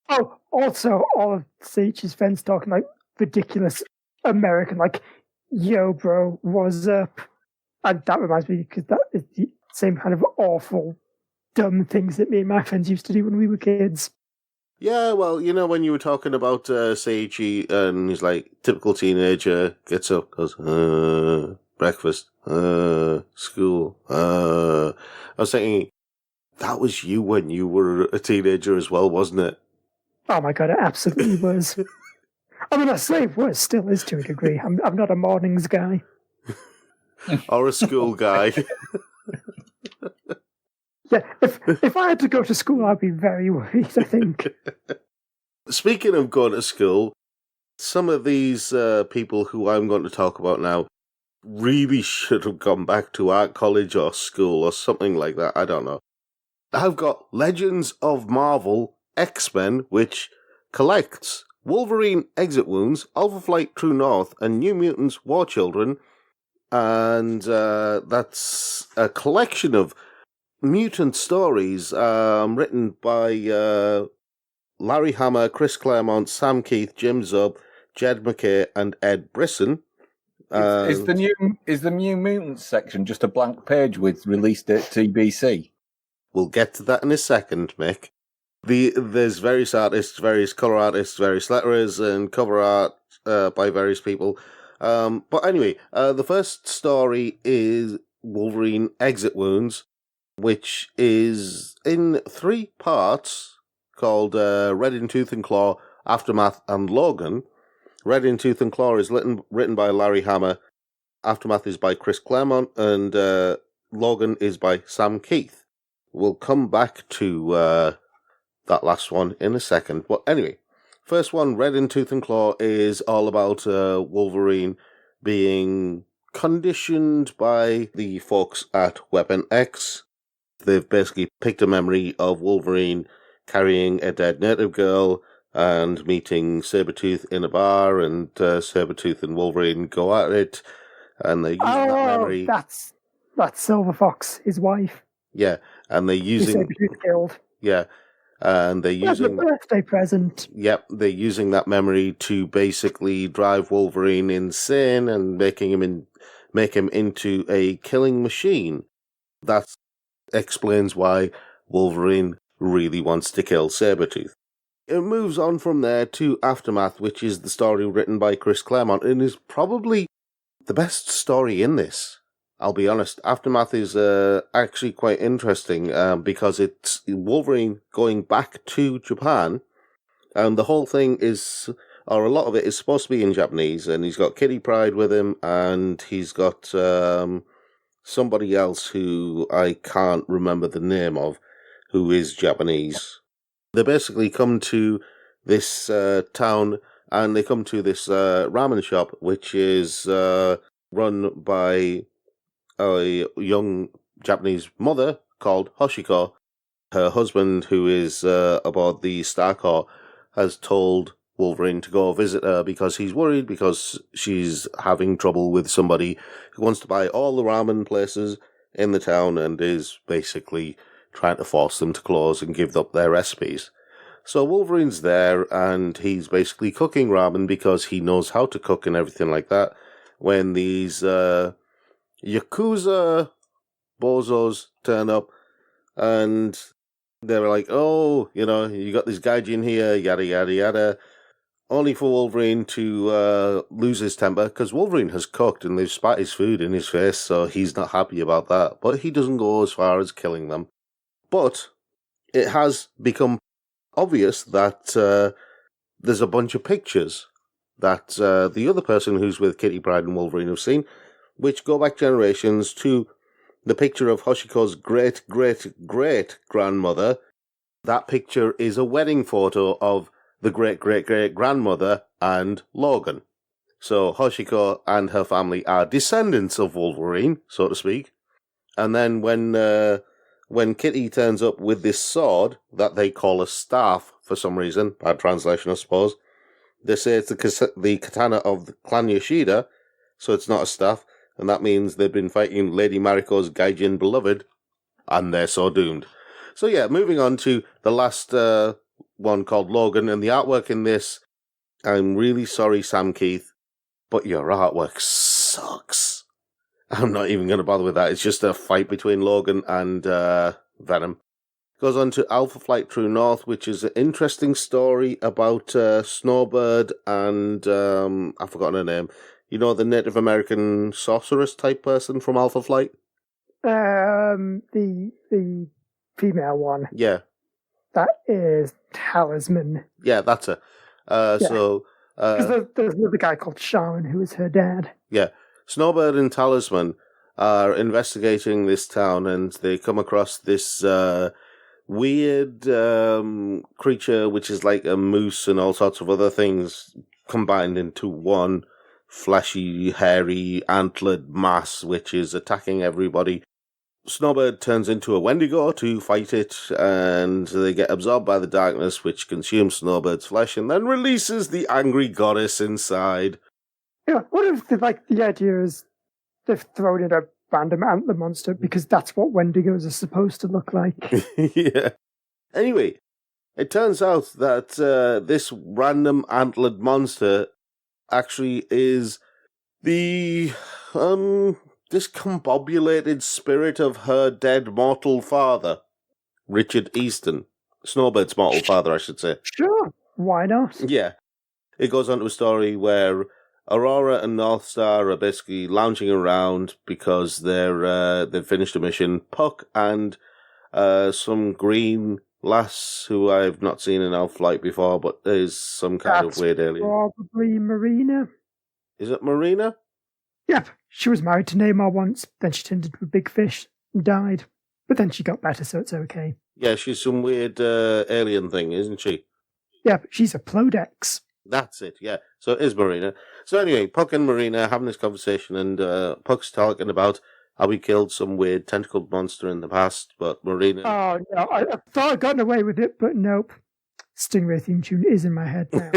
Oh, also, all of Seiichi's friends talking like ridiculous American, like, yo, bro, what's up? And that reminds me, because that is the same kind of awful, dumb things that me and my friends used to do when we were kids. Yeah, well, you know, when you were talking about Seiichi, and he's like, typical teenager, gets up, goes, breakfast, school, I was thinking, that was you when you were a teenager as well, wasn't it? Oh my god, it absolutely was. I mean, I say it was, still is to a degree. I'm not a mornings guy. Or a school guy. Yeah, if I had to go to school, I'd be very worried, I think. Speaking of going to school, some of these people who I'm going to talk about now really should have gone back to art college or school or something like that. I don't know. I've got Legends of Marvel X-Men, which collects Wolverine Exit Wounds, Alpha Flight True North, and New Mutants War Children. And that's a collection of mutant stories written by Larry Hama, Chris Claremont, Sam Keith, Jim Zub, Jed McKay, and Ed Brisson. Is the New Mutants section just a blank page with release date TBC? We'll get to that in a second, Mick. There's various artists, various colour artists, various letterers, and cover art by various people. But anyway, the first story is Wolverine Exit Wounds, which is in 3 parts called Red in Tooth and Claw, Aftermath, and Logan. Red in Tooth and Claw is written by Larry Hama, Aftermath is by Chris Claremont, and Logan is by Sam Keith. We'll come back to that last one in a second. But anyway, first one, Red in Tooth and Claw, is all about Wolverine being conditioned by the folks at Weapon X. They've basically picked a memory of Wolverine carrying a dead native girl and meeting Sabretooth in a bar, and Sabretooth and Wolverine go at it, and they're using that memory. That's Silver Fox, his wife. Yeah, and they're using... Sabretooth killed. Yeah, and they're using... That's a birthday present. Yep, they're using that memory to basically drive Wolverine insane and make him into a killing machine. That explains why Wolverine really wants to kill Sabretooth. It moves on from there to Aftermath, which is the story written by Chris Claremont, and is probably the best story in this. I'll be honest. Aftermath is actually quite interesting because it's Wolverine going back to Japan, and the whole thing is, or a lot of it is supposed to be in Japanese, and he's got Kitty Pryde with him, and he's got somebody else who I can't remember the name of, who is Japanese. They basically come to this town, and they come to this ramen shop, which is run by a young Japanese mother called Hoshiko. Her husband, who is aboard the Star Corps, has told Wolverine to go visit her because he's worried because she's having trouble with somebody who wants to buy all the ramen places in the town and is basically trying to force them to close and give up their recipes. So Wolverine's there, and he's basically cooking ramen because he knows how to cook and everything like that, when these Yakuza bozos turn up, and they're like, oh, you know, you got this gaijin here, yada, yada, yada, only for Wolverine to lose his temper, because Wolverine has cooked and they've spat his food in his face, so he's not happy about that, but he doesn't go as far as killing them. But it has become obvious that there's a bunch of pictures that the other person who's with Kitty Pryde and Wolverine have seen, which go back generations to the picture of Hoshiko's great-great-great-grandmother. That picture is a wedding photo of the great-great-great-grandmother and Logan. So Hoshiko and her family are descendants of Wolverine, so to speak. And then when Kitty turns up with this sword that they call a staff for some reason, bad translation I suppose, they say it's the katana of the clan Yoshida, so it's not a staff, and that means they've been fighting Lady Mariko's Gaijin beloved, and they're so doomed. So yeah, moving on to the last one called Logan, and the artwork in this, I'm really sorry, Sam Keith, but your artwork sucks. I'm not even going to bother with that. It's just a fight between Logan and Venom. Goes on to Alpha Flight True North, which is an interesting story about Snowbird and I've forgotten her name. You know, the Native American sorceress type person from Alpha Flight? The female one. Yeah. That is Talisman. Yeah, that's her. So... Because there's another guy called Shaman who is her dad. Yeah. Snowbird and Talisman are investigating this town, and they come across this weird creature, which is like a moose and all sorts of other things combined into one fleshy, hairy, antlered mass, which is attacking everybody. Snowbird turns into a Wendigo to fight it, and they get absorbed by the darkness, which consumes Snowbird's flesh, and then releases the angry goddess inside. Yeah, what if the idea is they've thrown in a random antler monster because that's what Wendigos are supposed to look like? Yeah. Anyway, it turns out that this random antlered monster actually is the discombobulated spirit of her dead mortal father, Richard Easton. Snowbird's mortal father, I should say. Sure, why not? Yeah. It goes on to a story where Aurora and Northstar are basically lounging around because they've finished a mission. Puck and some green lass who I've not seen in Elf Flight before, but is some kind of weird alien. Probably Marina. Is it Marina? Yep, she was married to Neymar once, then she turned into a big fish and died. But then she got better, so it's okay. Yeah, she's some weird alien thing, isn't she? Yeah, but she's a Plodex. That's it, yeah. So it is Marina. So anyway, Puck and Marina are having this conversation, and Puck's talking about how he killed some weird tentacled monster in the past, but Marina... Oh, no, I thought I'd gotten away with it, but nope. Stingray theme tune is in my head now.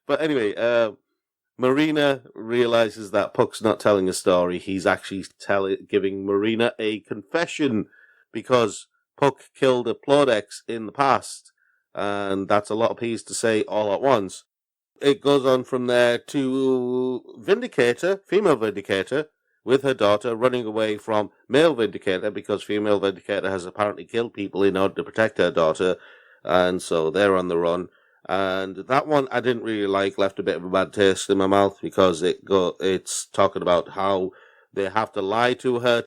But anyway, Marina realizes that Puck's not telling a story. He's actually giving Marina a confession because Puck killed a Plodex in the past, and that's a lot of P's to say all at once. It goes on from there to Vindicator, female Vindicator, with her daughter running away from male Vindicator because female Vindicator has apparently killed people in order to protect her daughter, and so they're on the run. And that one I didn't really like, left a bit of a bad taste in my mouth because it's talking about how they have to lie to her.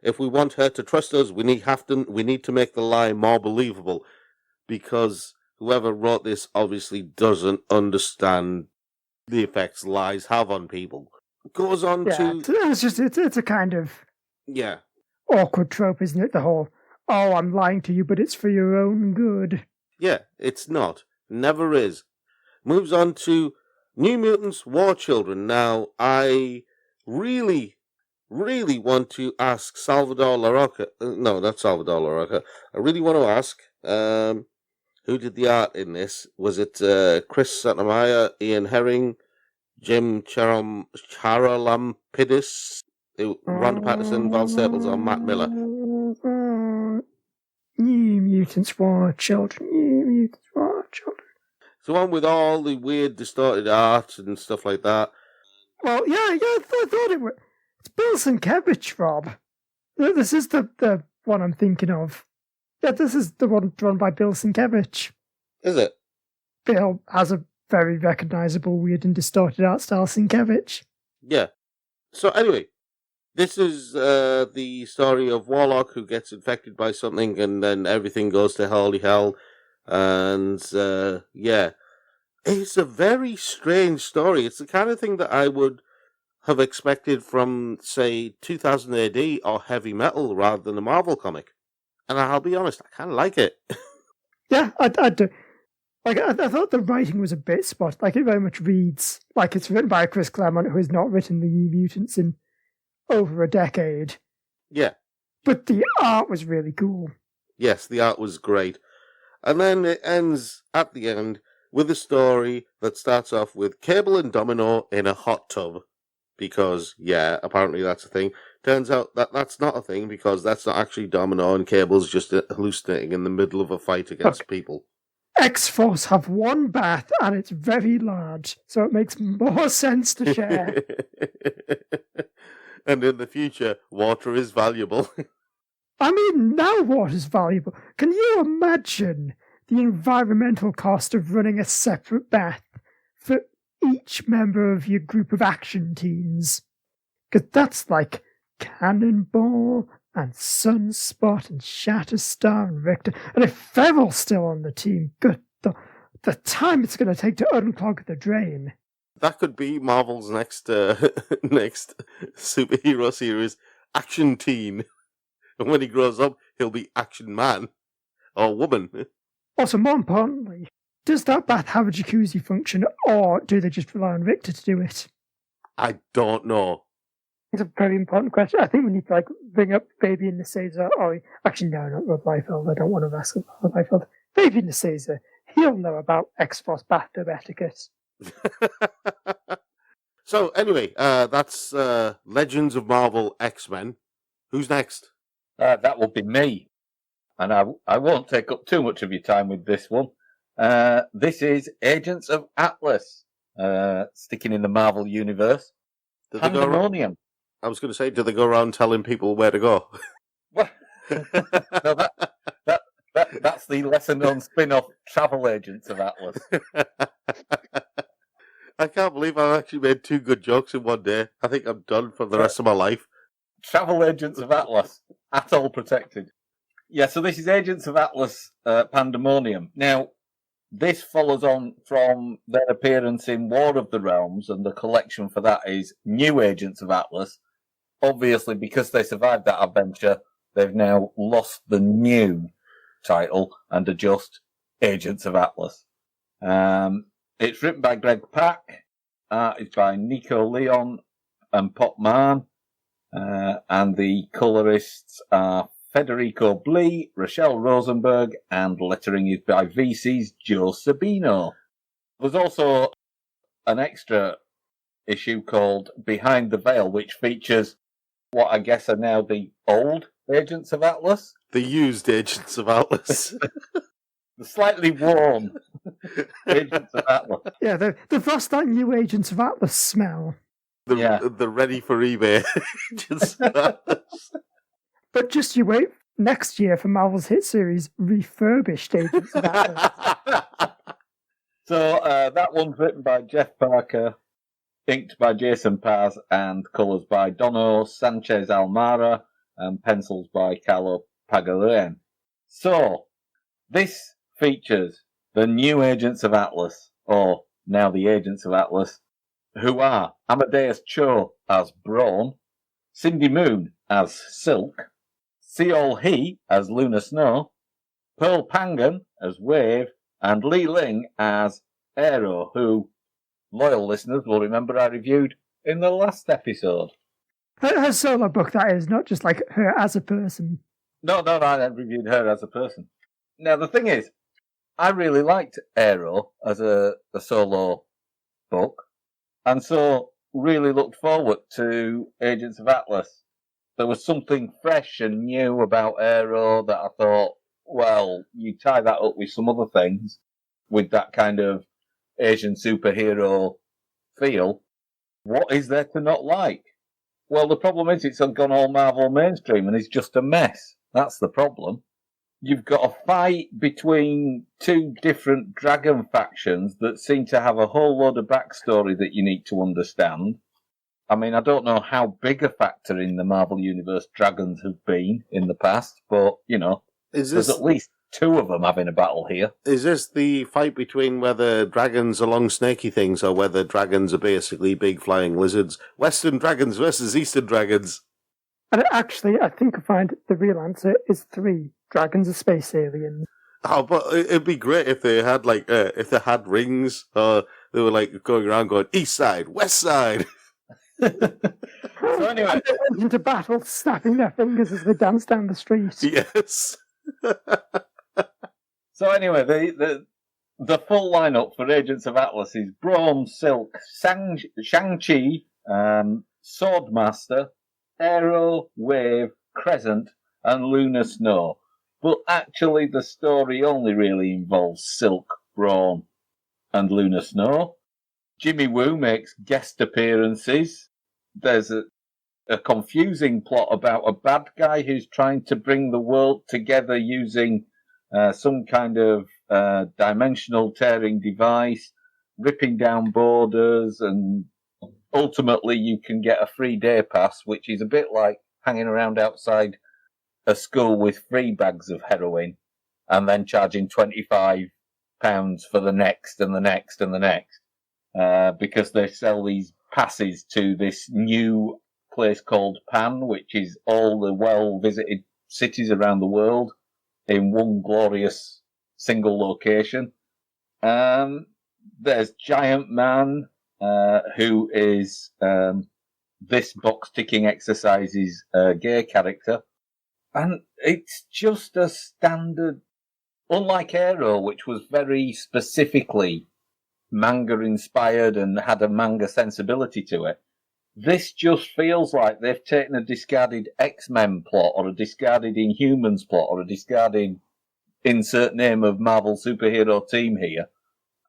If we want her to trust us, we need to make the lie more believable, because whoever wrote this obviously doesn't understand the effects lies have on people. Goes on to... It's a kind of awkward trope, isn't it? The whole, oh, I'm lying to you, but it's for your own good. Yeah, it's not. Never is. Moves on to New Mutants War Children. Now, I really want to ask Salvador LaRocca. No, not Salvador LaRocca. I really want to ask who did the art in this. Was it Chris Santamaria, Ian Herring, Jim Charalampidis, Ron Patterson, Val Staples, or Matt Miller? New Mutants War Children. New Mutants War Children. It's the one with all the weird distorted art and stuff like that. Well, yeah, I thought it was. It's Bill Sienkiewicz, Rob. This is the one I'm thinking of. Yeah, this is the one drawn by Bill Sienkiewicz. Is it? Bill has a very recognisable, weird and distorted art style, Sienkiewicz. Yeah. So anyway, This is the story of Warlock who gets infected by something, and then everything goes to holy hell. And yeah, it's a very strange story. It's the kind of thing that I would have expected from, say, 2000 AD or heavy metal rather than a Marvel comic. And I'll be honest, I kind of like it. Yeah, I do. Like, I thought the writing was a bit spot. Like, it very much reads like it's written by Chris Claremont, who has not written the New Mutants in over a decade. Yeah. But the art was really cool. Yes, the art was great. And then it ends at the end with a story that starts off with Cable and Domino in a hot tub. Because, yeah, apparently that's a thing. Turns out that that's not a thing because that's not actually Domino and Cable's just hallucinating in the middle of a fight against people. X-Force have one bath and it's very large, so it makes more sense to share. And in the future, water is valuable. I mean, now water's valuable. Can you imagine the environmental cost of running a separate bath for each member of your group of action teams? Because that's like Cannonball and Sunspot and Shatterstar and Richter. And if Feral's still on the team, good, the time it's going to take to unclog the drain. That could be Marvel's next next superhero series, Action Teen. And when he grows up, he'll be Action Man or Woman. Also, more importantly, does that bath have a jacuzzi function, or do they just rely on Richter to do it? I don't know. It's a very important question. I think we need to bring up Fabian Caesar. Or actually, no, not Rob Liefeld. I don't want to ask Rob Liefeld. Fabian Caesar. He'll know about X-Force bathtub etiquette. So anyway, that's Legends of Marvel X-Men. Who's next? That will be me. And I won't take up too much of your time with this one. This is Agents of Atlas, sticking in the Marvel universe. Pandemonium. I was going to say, do they go around telling people where to go? Well, no, that's the lesser-known spin-off, Travel Agents of Atlas. I can't believe I've actually made 2 good jokes in one day. I think I'm done for the rest of my life. Travel Agents of Atlas, Atoll Protected. Yeah, so this is Agents of Atlas Pandemonium. Now, this follows on from their appearance in War of the Realms, and the collection for that is New Agents of Atlas. Obviously, because they survived that adventure, they've now lost the new title and are just Agents of Atlas. It's written by Greg Pak, it's by Nico Leon and Pop Mann, and the colorists are Federico Blee, Rochelle Rosenberg, and lettering is by VC's Joe Sabino. There's also an extra issue called Behind the Veil, which features what I guess are now the old Agents of Atlas. The used Agents of Atlas. The slightly worn Agents of Atlas. Yeah, they've lost that new Agents of Atlas smell. The ready for eBay Agents of Atlas. But just you wait next year for Marvel's hit series, Refurbished Agents of Atlas. So that one's written by Jeff Parker, inked by Jason Paz, and colours by Dono Sanchez Almara, and pencils by Carlo Pagulayan. So, this features the new Agents of Atlas, or now the Agents of Atlas, who are Amadeus Cho as Brawn, Cindy Moon as Silk, Seol Hee as Luna Snow, Pearl Pangan as Wave, and Lee Ling as Aero, who loyal listeners will remember I reviewed in the last episode. Her solo book, that is, not just like her as a person. No, I reviewed her as a person. Now, the thing is, I really liked Aero as a solo book, and so really looked forward to Agents of Atlas. There was something fresh and new about Aero that I thought, well, you tie that up with some other things, with that kind of Asian superhero feel. What is there to not like? Well, the problem is it's gone all Marvel mainstream and it's just a mess. That's the problem. You've got a fight between 2 different dragon factions that seem to have a whole load of backstory that you need to understand. I mean, I don't know how big a factor in the Marvel Universe dragons have been in the past, but, there's at least 2 of them having a battle here. Is this the fight between whether dragons are long snaky things or whether dragons are basically big flying lizards? Western dragons versus Eastern dragons. And actually, I think I find the real answer is 3. Dragons are space aliens. Oh, but it'd be great if they had if they had rings, or they were going around going east side, west side. So anyway, and they went into battle, snapping their fingers as they danced down the street. Yes. So anyway, the full lineup for Agents of Atlas is Braum, Silk, Shang-Chi, Swordmaster, Arrow, Wave, Crescent, and Lunar Snow. But actually, the story only really involves Silk, Braun, and Lunar Snow. Jimmy Woo makes guest appearances. There's a confusing plot about a bad guy who's trying to bring the world together using some kind of dimensional tearing device, ripping down borders, and ultimately you can get a free day pass, which is a bit like hanging around outside a school with free bags of heroin and then charging £25 for the next and the next and the next, because they sell these passes to this new place called Pan, which is all the well-visited cities around the world in one glorious single location. There's Giant Man, who is this box-ticking exercise's gay character. And it's just a standard, unlike Arrow, which was very specifically manga-inspired and had a manga sensibility to it. This just feels like they've taken a discarded X-Men plot or a discarded Inhumans plot or a discarded insert name of Marvel superhero team here.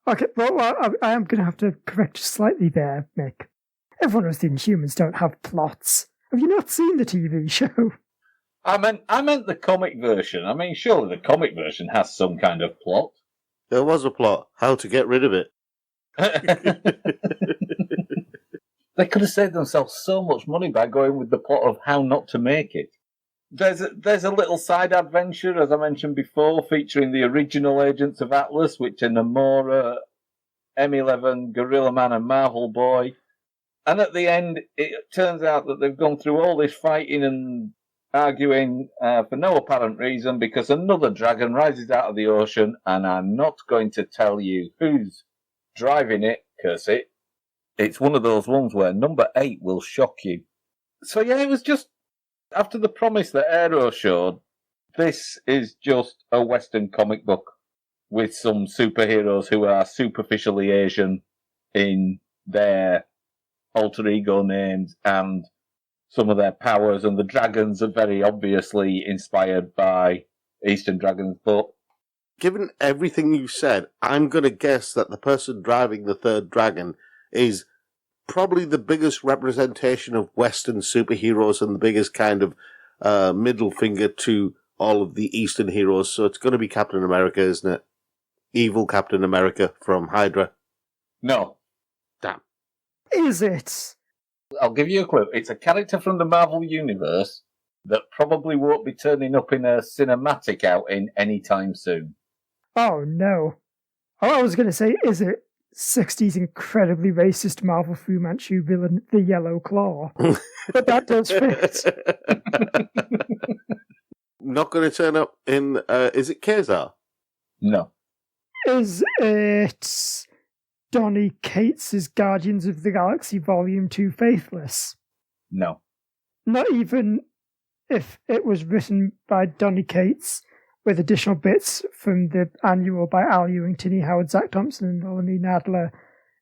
Okay, well, I am going to have to correct you slightly there, Mick. Everyone knows the Inhumans don't have plots. Have you not seen the TV show? I meant the comic version. I mean, surely the comic version has some kind of plot. There was a plot. How to get rid of it. They could have saved themselves so much money by going with the plot of how not to make it. There's a little side adventure, as I mentioned before, featuring the original Agents of Atlas, which are Namora, M11, Gorilla Man, and Marvel Boy. And at the end, it turns out that they've gone through all this fighting and arguing for no apparent reason because another dragon rises out of the ocean, and I'm not going to tell you who's driving it, curse it. It's one of those ones where number 8 will shock you. So yeah, it was just, after the promise that Arrow showed, this is just a Western comic book with some superheroes who are superficially Asian in their alter ego names and some of their powers, and the dragons are very obviously inspired by Eastern dragons. But given everything you've said, I'm going to guess that the person driving the third dragon is probably the biggest representation of Western superheroes and the biggest kind of middle finger to all of the Eastern heroes. So it's going to be Captain America, isn't it? Evil Captain America from Hydra. no. Damn. Is it? I'll give you a clue. It's a character from the Marvel Universe that probably won't be turning up in a cinematic outing anytime soon. Oh, no. Oh, I was going to say, is it 60s incredibly racist Marvel Fu Manchu villain, the Yellow Claw? But that does fit. Not going to turn up in, is it Kazar? No. Is it Donny Cates' Guardians of the Galaxy Volume 2 Faithless? No. Not even if it was written by Donny Cates with additional bits from the annual by Al Ewing, Tinny Howard, Zach Thompson, and Melanie Nadler,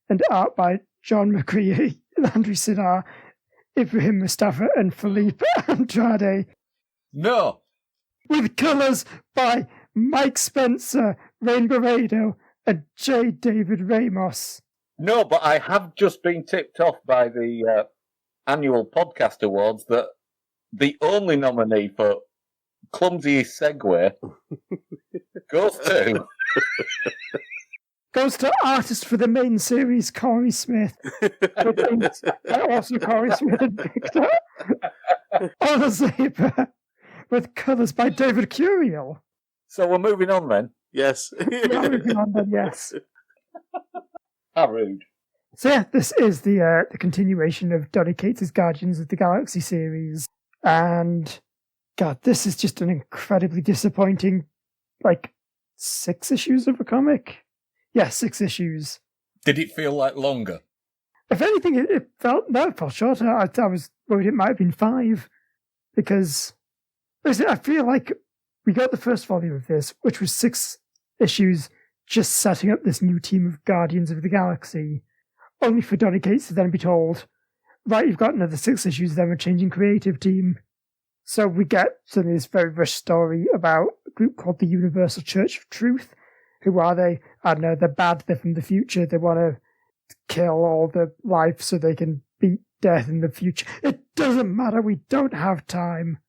and art by John McCready, Landry Sinar, Ibrahim Mustafa, and Felipe Andrade, No. with colours by Mike Spencer, Rain Barredo, and J. David Ramos. No, but I have just been tipped off by the annual podcast awards that the only nominee for clumsiest segue goes to goes to artist for the main series, Corey Smith. And also Corey Smith and Victor. On a zebra with colours by David Curiel. So we're moving on then. Yes. Yeah, moving on then, yes. How rude. So yeah, this is the continuation of Donny Cates' Guardians of the Galaxy series. And God, this is just an incredibly disappointing, 6 issues of a comic. Yeah, 6 issues. Did it feel like longer? If anything, it felt shorter. I was worried it might have been 5. Because I feel like we got the first volume of this, which was 6 issues just setting up this new team of Guardians of the Galaxy, only for Donny Cates to then be told, right, you've got another 6 issues, then we're changing creative team. So we get suddenly this very rushed story about a group called the Universal Church of Truth. Who are they? I don't know, they're bad, they're from the future, they want to kill all the life so they can beat death in the future. It doesn't matter, we don't have time.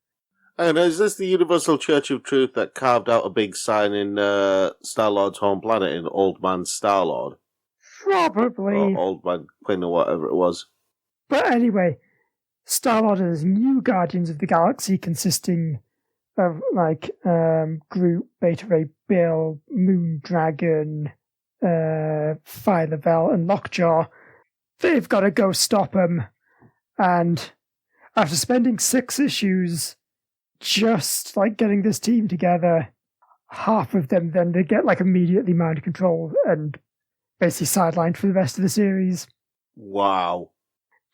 And is this the Universal Church of Truth that carved out a big sign in Star-Lord's home planet in Old Man Star-Lord? Probably. Or Old Man Quinn or whatever it was. But anyway, Star-Lord has new Guardians of the Galaxy consisting of Groot, Beta Ray Bill, Moon Dragon, Phyla-Vell and Lockjaw. They've got to go stop him. And after spending 6 issues just getting this team together, half of them then they get immediately mind controlled and basically sidelined for the rest of the series. Wow.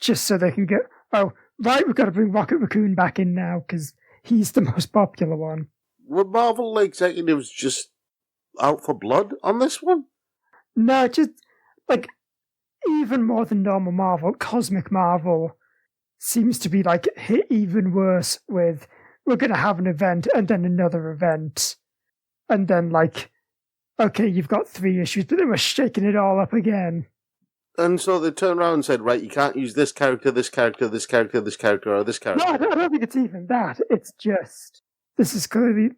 Just so they can get, oh, right, we've got to bring Rocket Raccoon back in now because he's the most popular one. Were Marvel executives just out for blood on this one? No, just, even more than normal Marvel, Cosmic Marvel seems to be, hit even worse with, we're going to have an event and then another event. And then, okay, you've got 3 issues, but then we're shaking it all up again. And so they turned around and said, right, you can't use this character, this character, this character, this character, or this character. No, I don't think it's even that. It's just, this is clearly,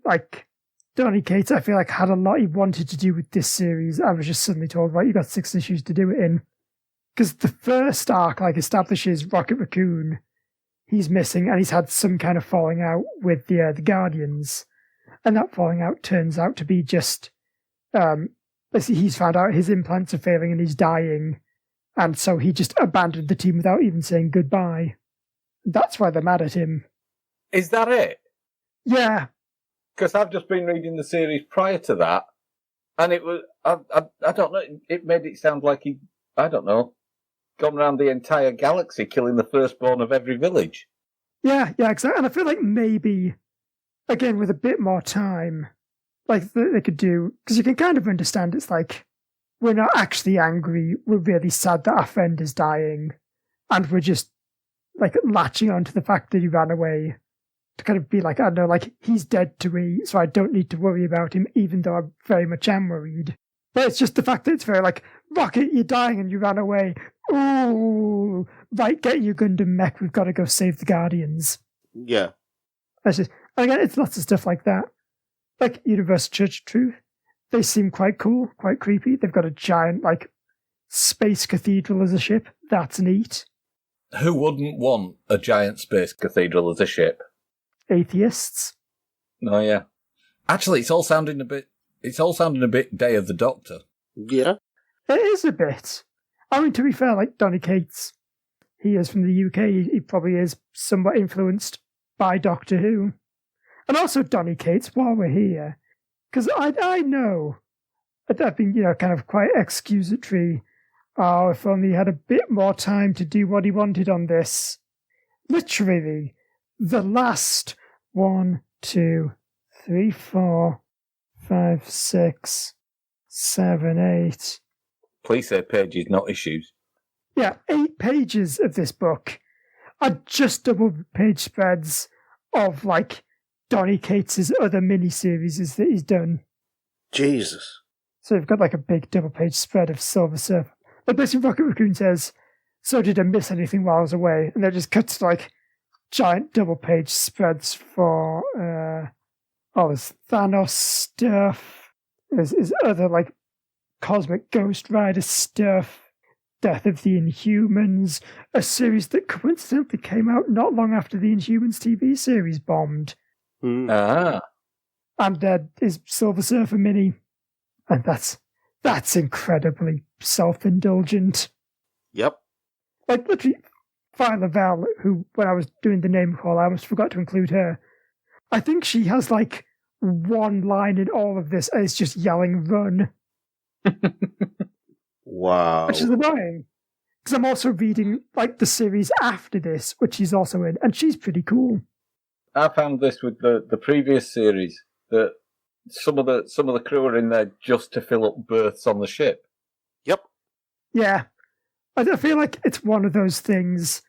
Donny Cates, I feel had a lot he wanted to do with this series. I was just suddenly told, right, you got 6 issues to do it in. Because the first arc, establishes Rocket Raccoon. He's missing, and he's had some kind of falling out with the Guardians. And that falling out turns out to be just, basically he's found out his implants are failing and he's dying. And so he just abandoned the team without even saying goodbye. That's why they're mad at him. Is that it? Yeah. Because I've just been reading the series prior to that, and it was, I don't know, it made it sound like he, I don't know, gone around the entire galaxy killing the firstborn of every village. Yeah, exactly. And I feel maybe, again, with a bit more time, they could do, because you can kind of understand it's we're not actually angry, we're really sad that our friend is dying, and we're just, latching on to the fact that he ran away, to kind of be I don't know, he's dead to me, so I don't need to worry about him, even though I very much am worried. But it's just the fact that it's very Rocket, you're dying and you ran away. Ooh, right, get your Gundam mech, we've got to go save the Guardians. Yeah. That's just, and again, it's lots of stuff like that. Universal Church of Truth. They seem quite cool, quite creepy. They've got a giant, space cathedral as a ship. That's neat. Who wouldn't want a giant space cathedral as a ship? Atheists. Oh, yeah. Actually, it's all sounding a bit Day of the Doctor. Yeah. It is a bit. I mean, to be fair, Donny Cates, he is from the UK. He probably is somewhat influenced by Doctor Who. And also Donny Cates, while we're here, because I know that I've been, kind of quite excusatory. Oh, if only he had a bit more time to do what he wanted on this. Literally, the last 1, 2, 3, 4, 5, 6, 7, 8. Please say pages, not issues. Yeah, 8 pages of this book are just double page spreads of Donny Cates' other mini-series that he's done. Jesus. So you've got a big double-page spread of Silver Surfer. Basically Rocket Raccoon says, so did I miss anything while I was away? And then just cuts giant double-page spreads for, there's Thanos stuff. There's other, Cosmic Ghost Rider stuff, Death of the Inhumans, a series that coincidentally came out not long after the Inhumans TV series bombed. Ah. And there is Silver Surfer Mini. And that's incredibly self-indulgent. Yep. Like, literally, Viola Val, who, when I was doing the name call, I almost forgot to include her. I think she has, like, one line in all of this, and it's just yelling, run. Wow. Which is annoying. Because I'm also reading, like, the series after this, which she's also in, and she's pretty cool. I found this with the previous series, that some of the crew are in there just to fill up berths on the ship. Yep. Yeah. I feel like it's one of those things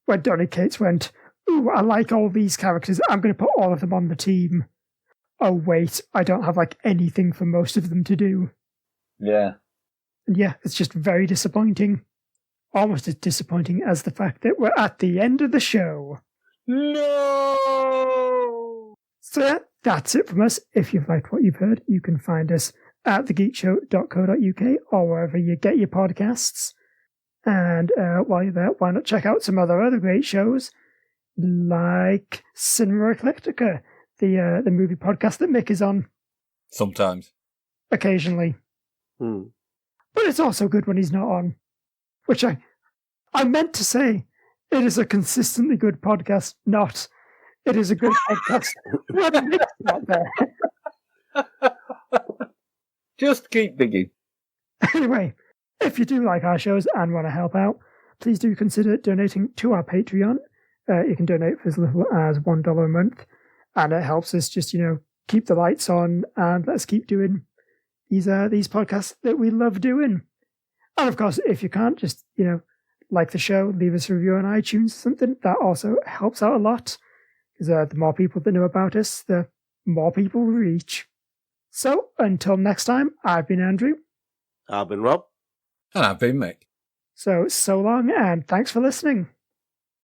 where Donny Cates went, ooh, I like all these characters, I'm going to put all of them on the team. Oh, wait, I don't have, like, anything for most of them to do. Yeah. And yeah, it's just very disappointing. Almost as disappointing as the fact that we're at the end of the show. No! So yeah, that's it from us. If you've liked what you've heard, you can find us at thegeekshow.co.uk or wherever you get your podcasts. And while you're there, why not check out some other great shows like Cinema Eclectica, the movie podcast that Mick is on. Sometimes. Occasionally. But it's also good when he's not on. Which I meant to say, it is a consistently good podcast, not it is a good podcast when Mick's not there. Just keep digging. Anyway, if you do like our shows and want to help out, please do consider donating to our Patreon. You can donate for as little as $1 a month, and it helps us just, keep the lights on and let's keep doing these podcasts that we love doing. And of course, if you can't, just, like the show, leave us a review on iTunes or something. That also helps out a lot, because the more people that know about us, the more people we reach. So, until next time, I've been Andrew. I've been Rob. And I've been Mick. So long, and thanks for listening.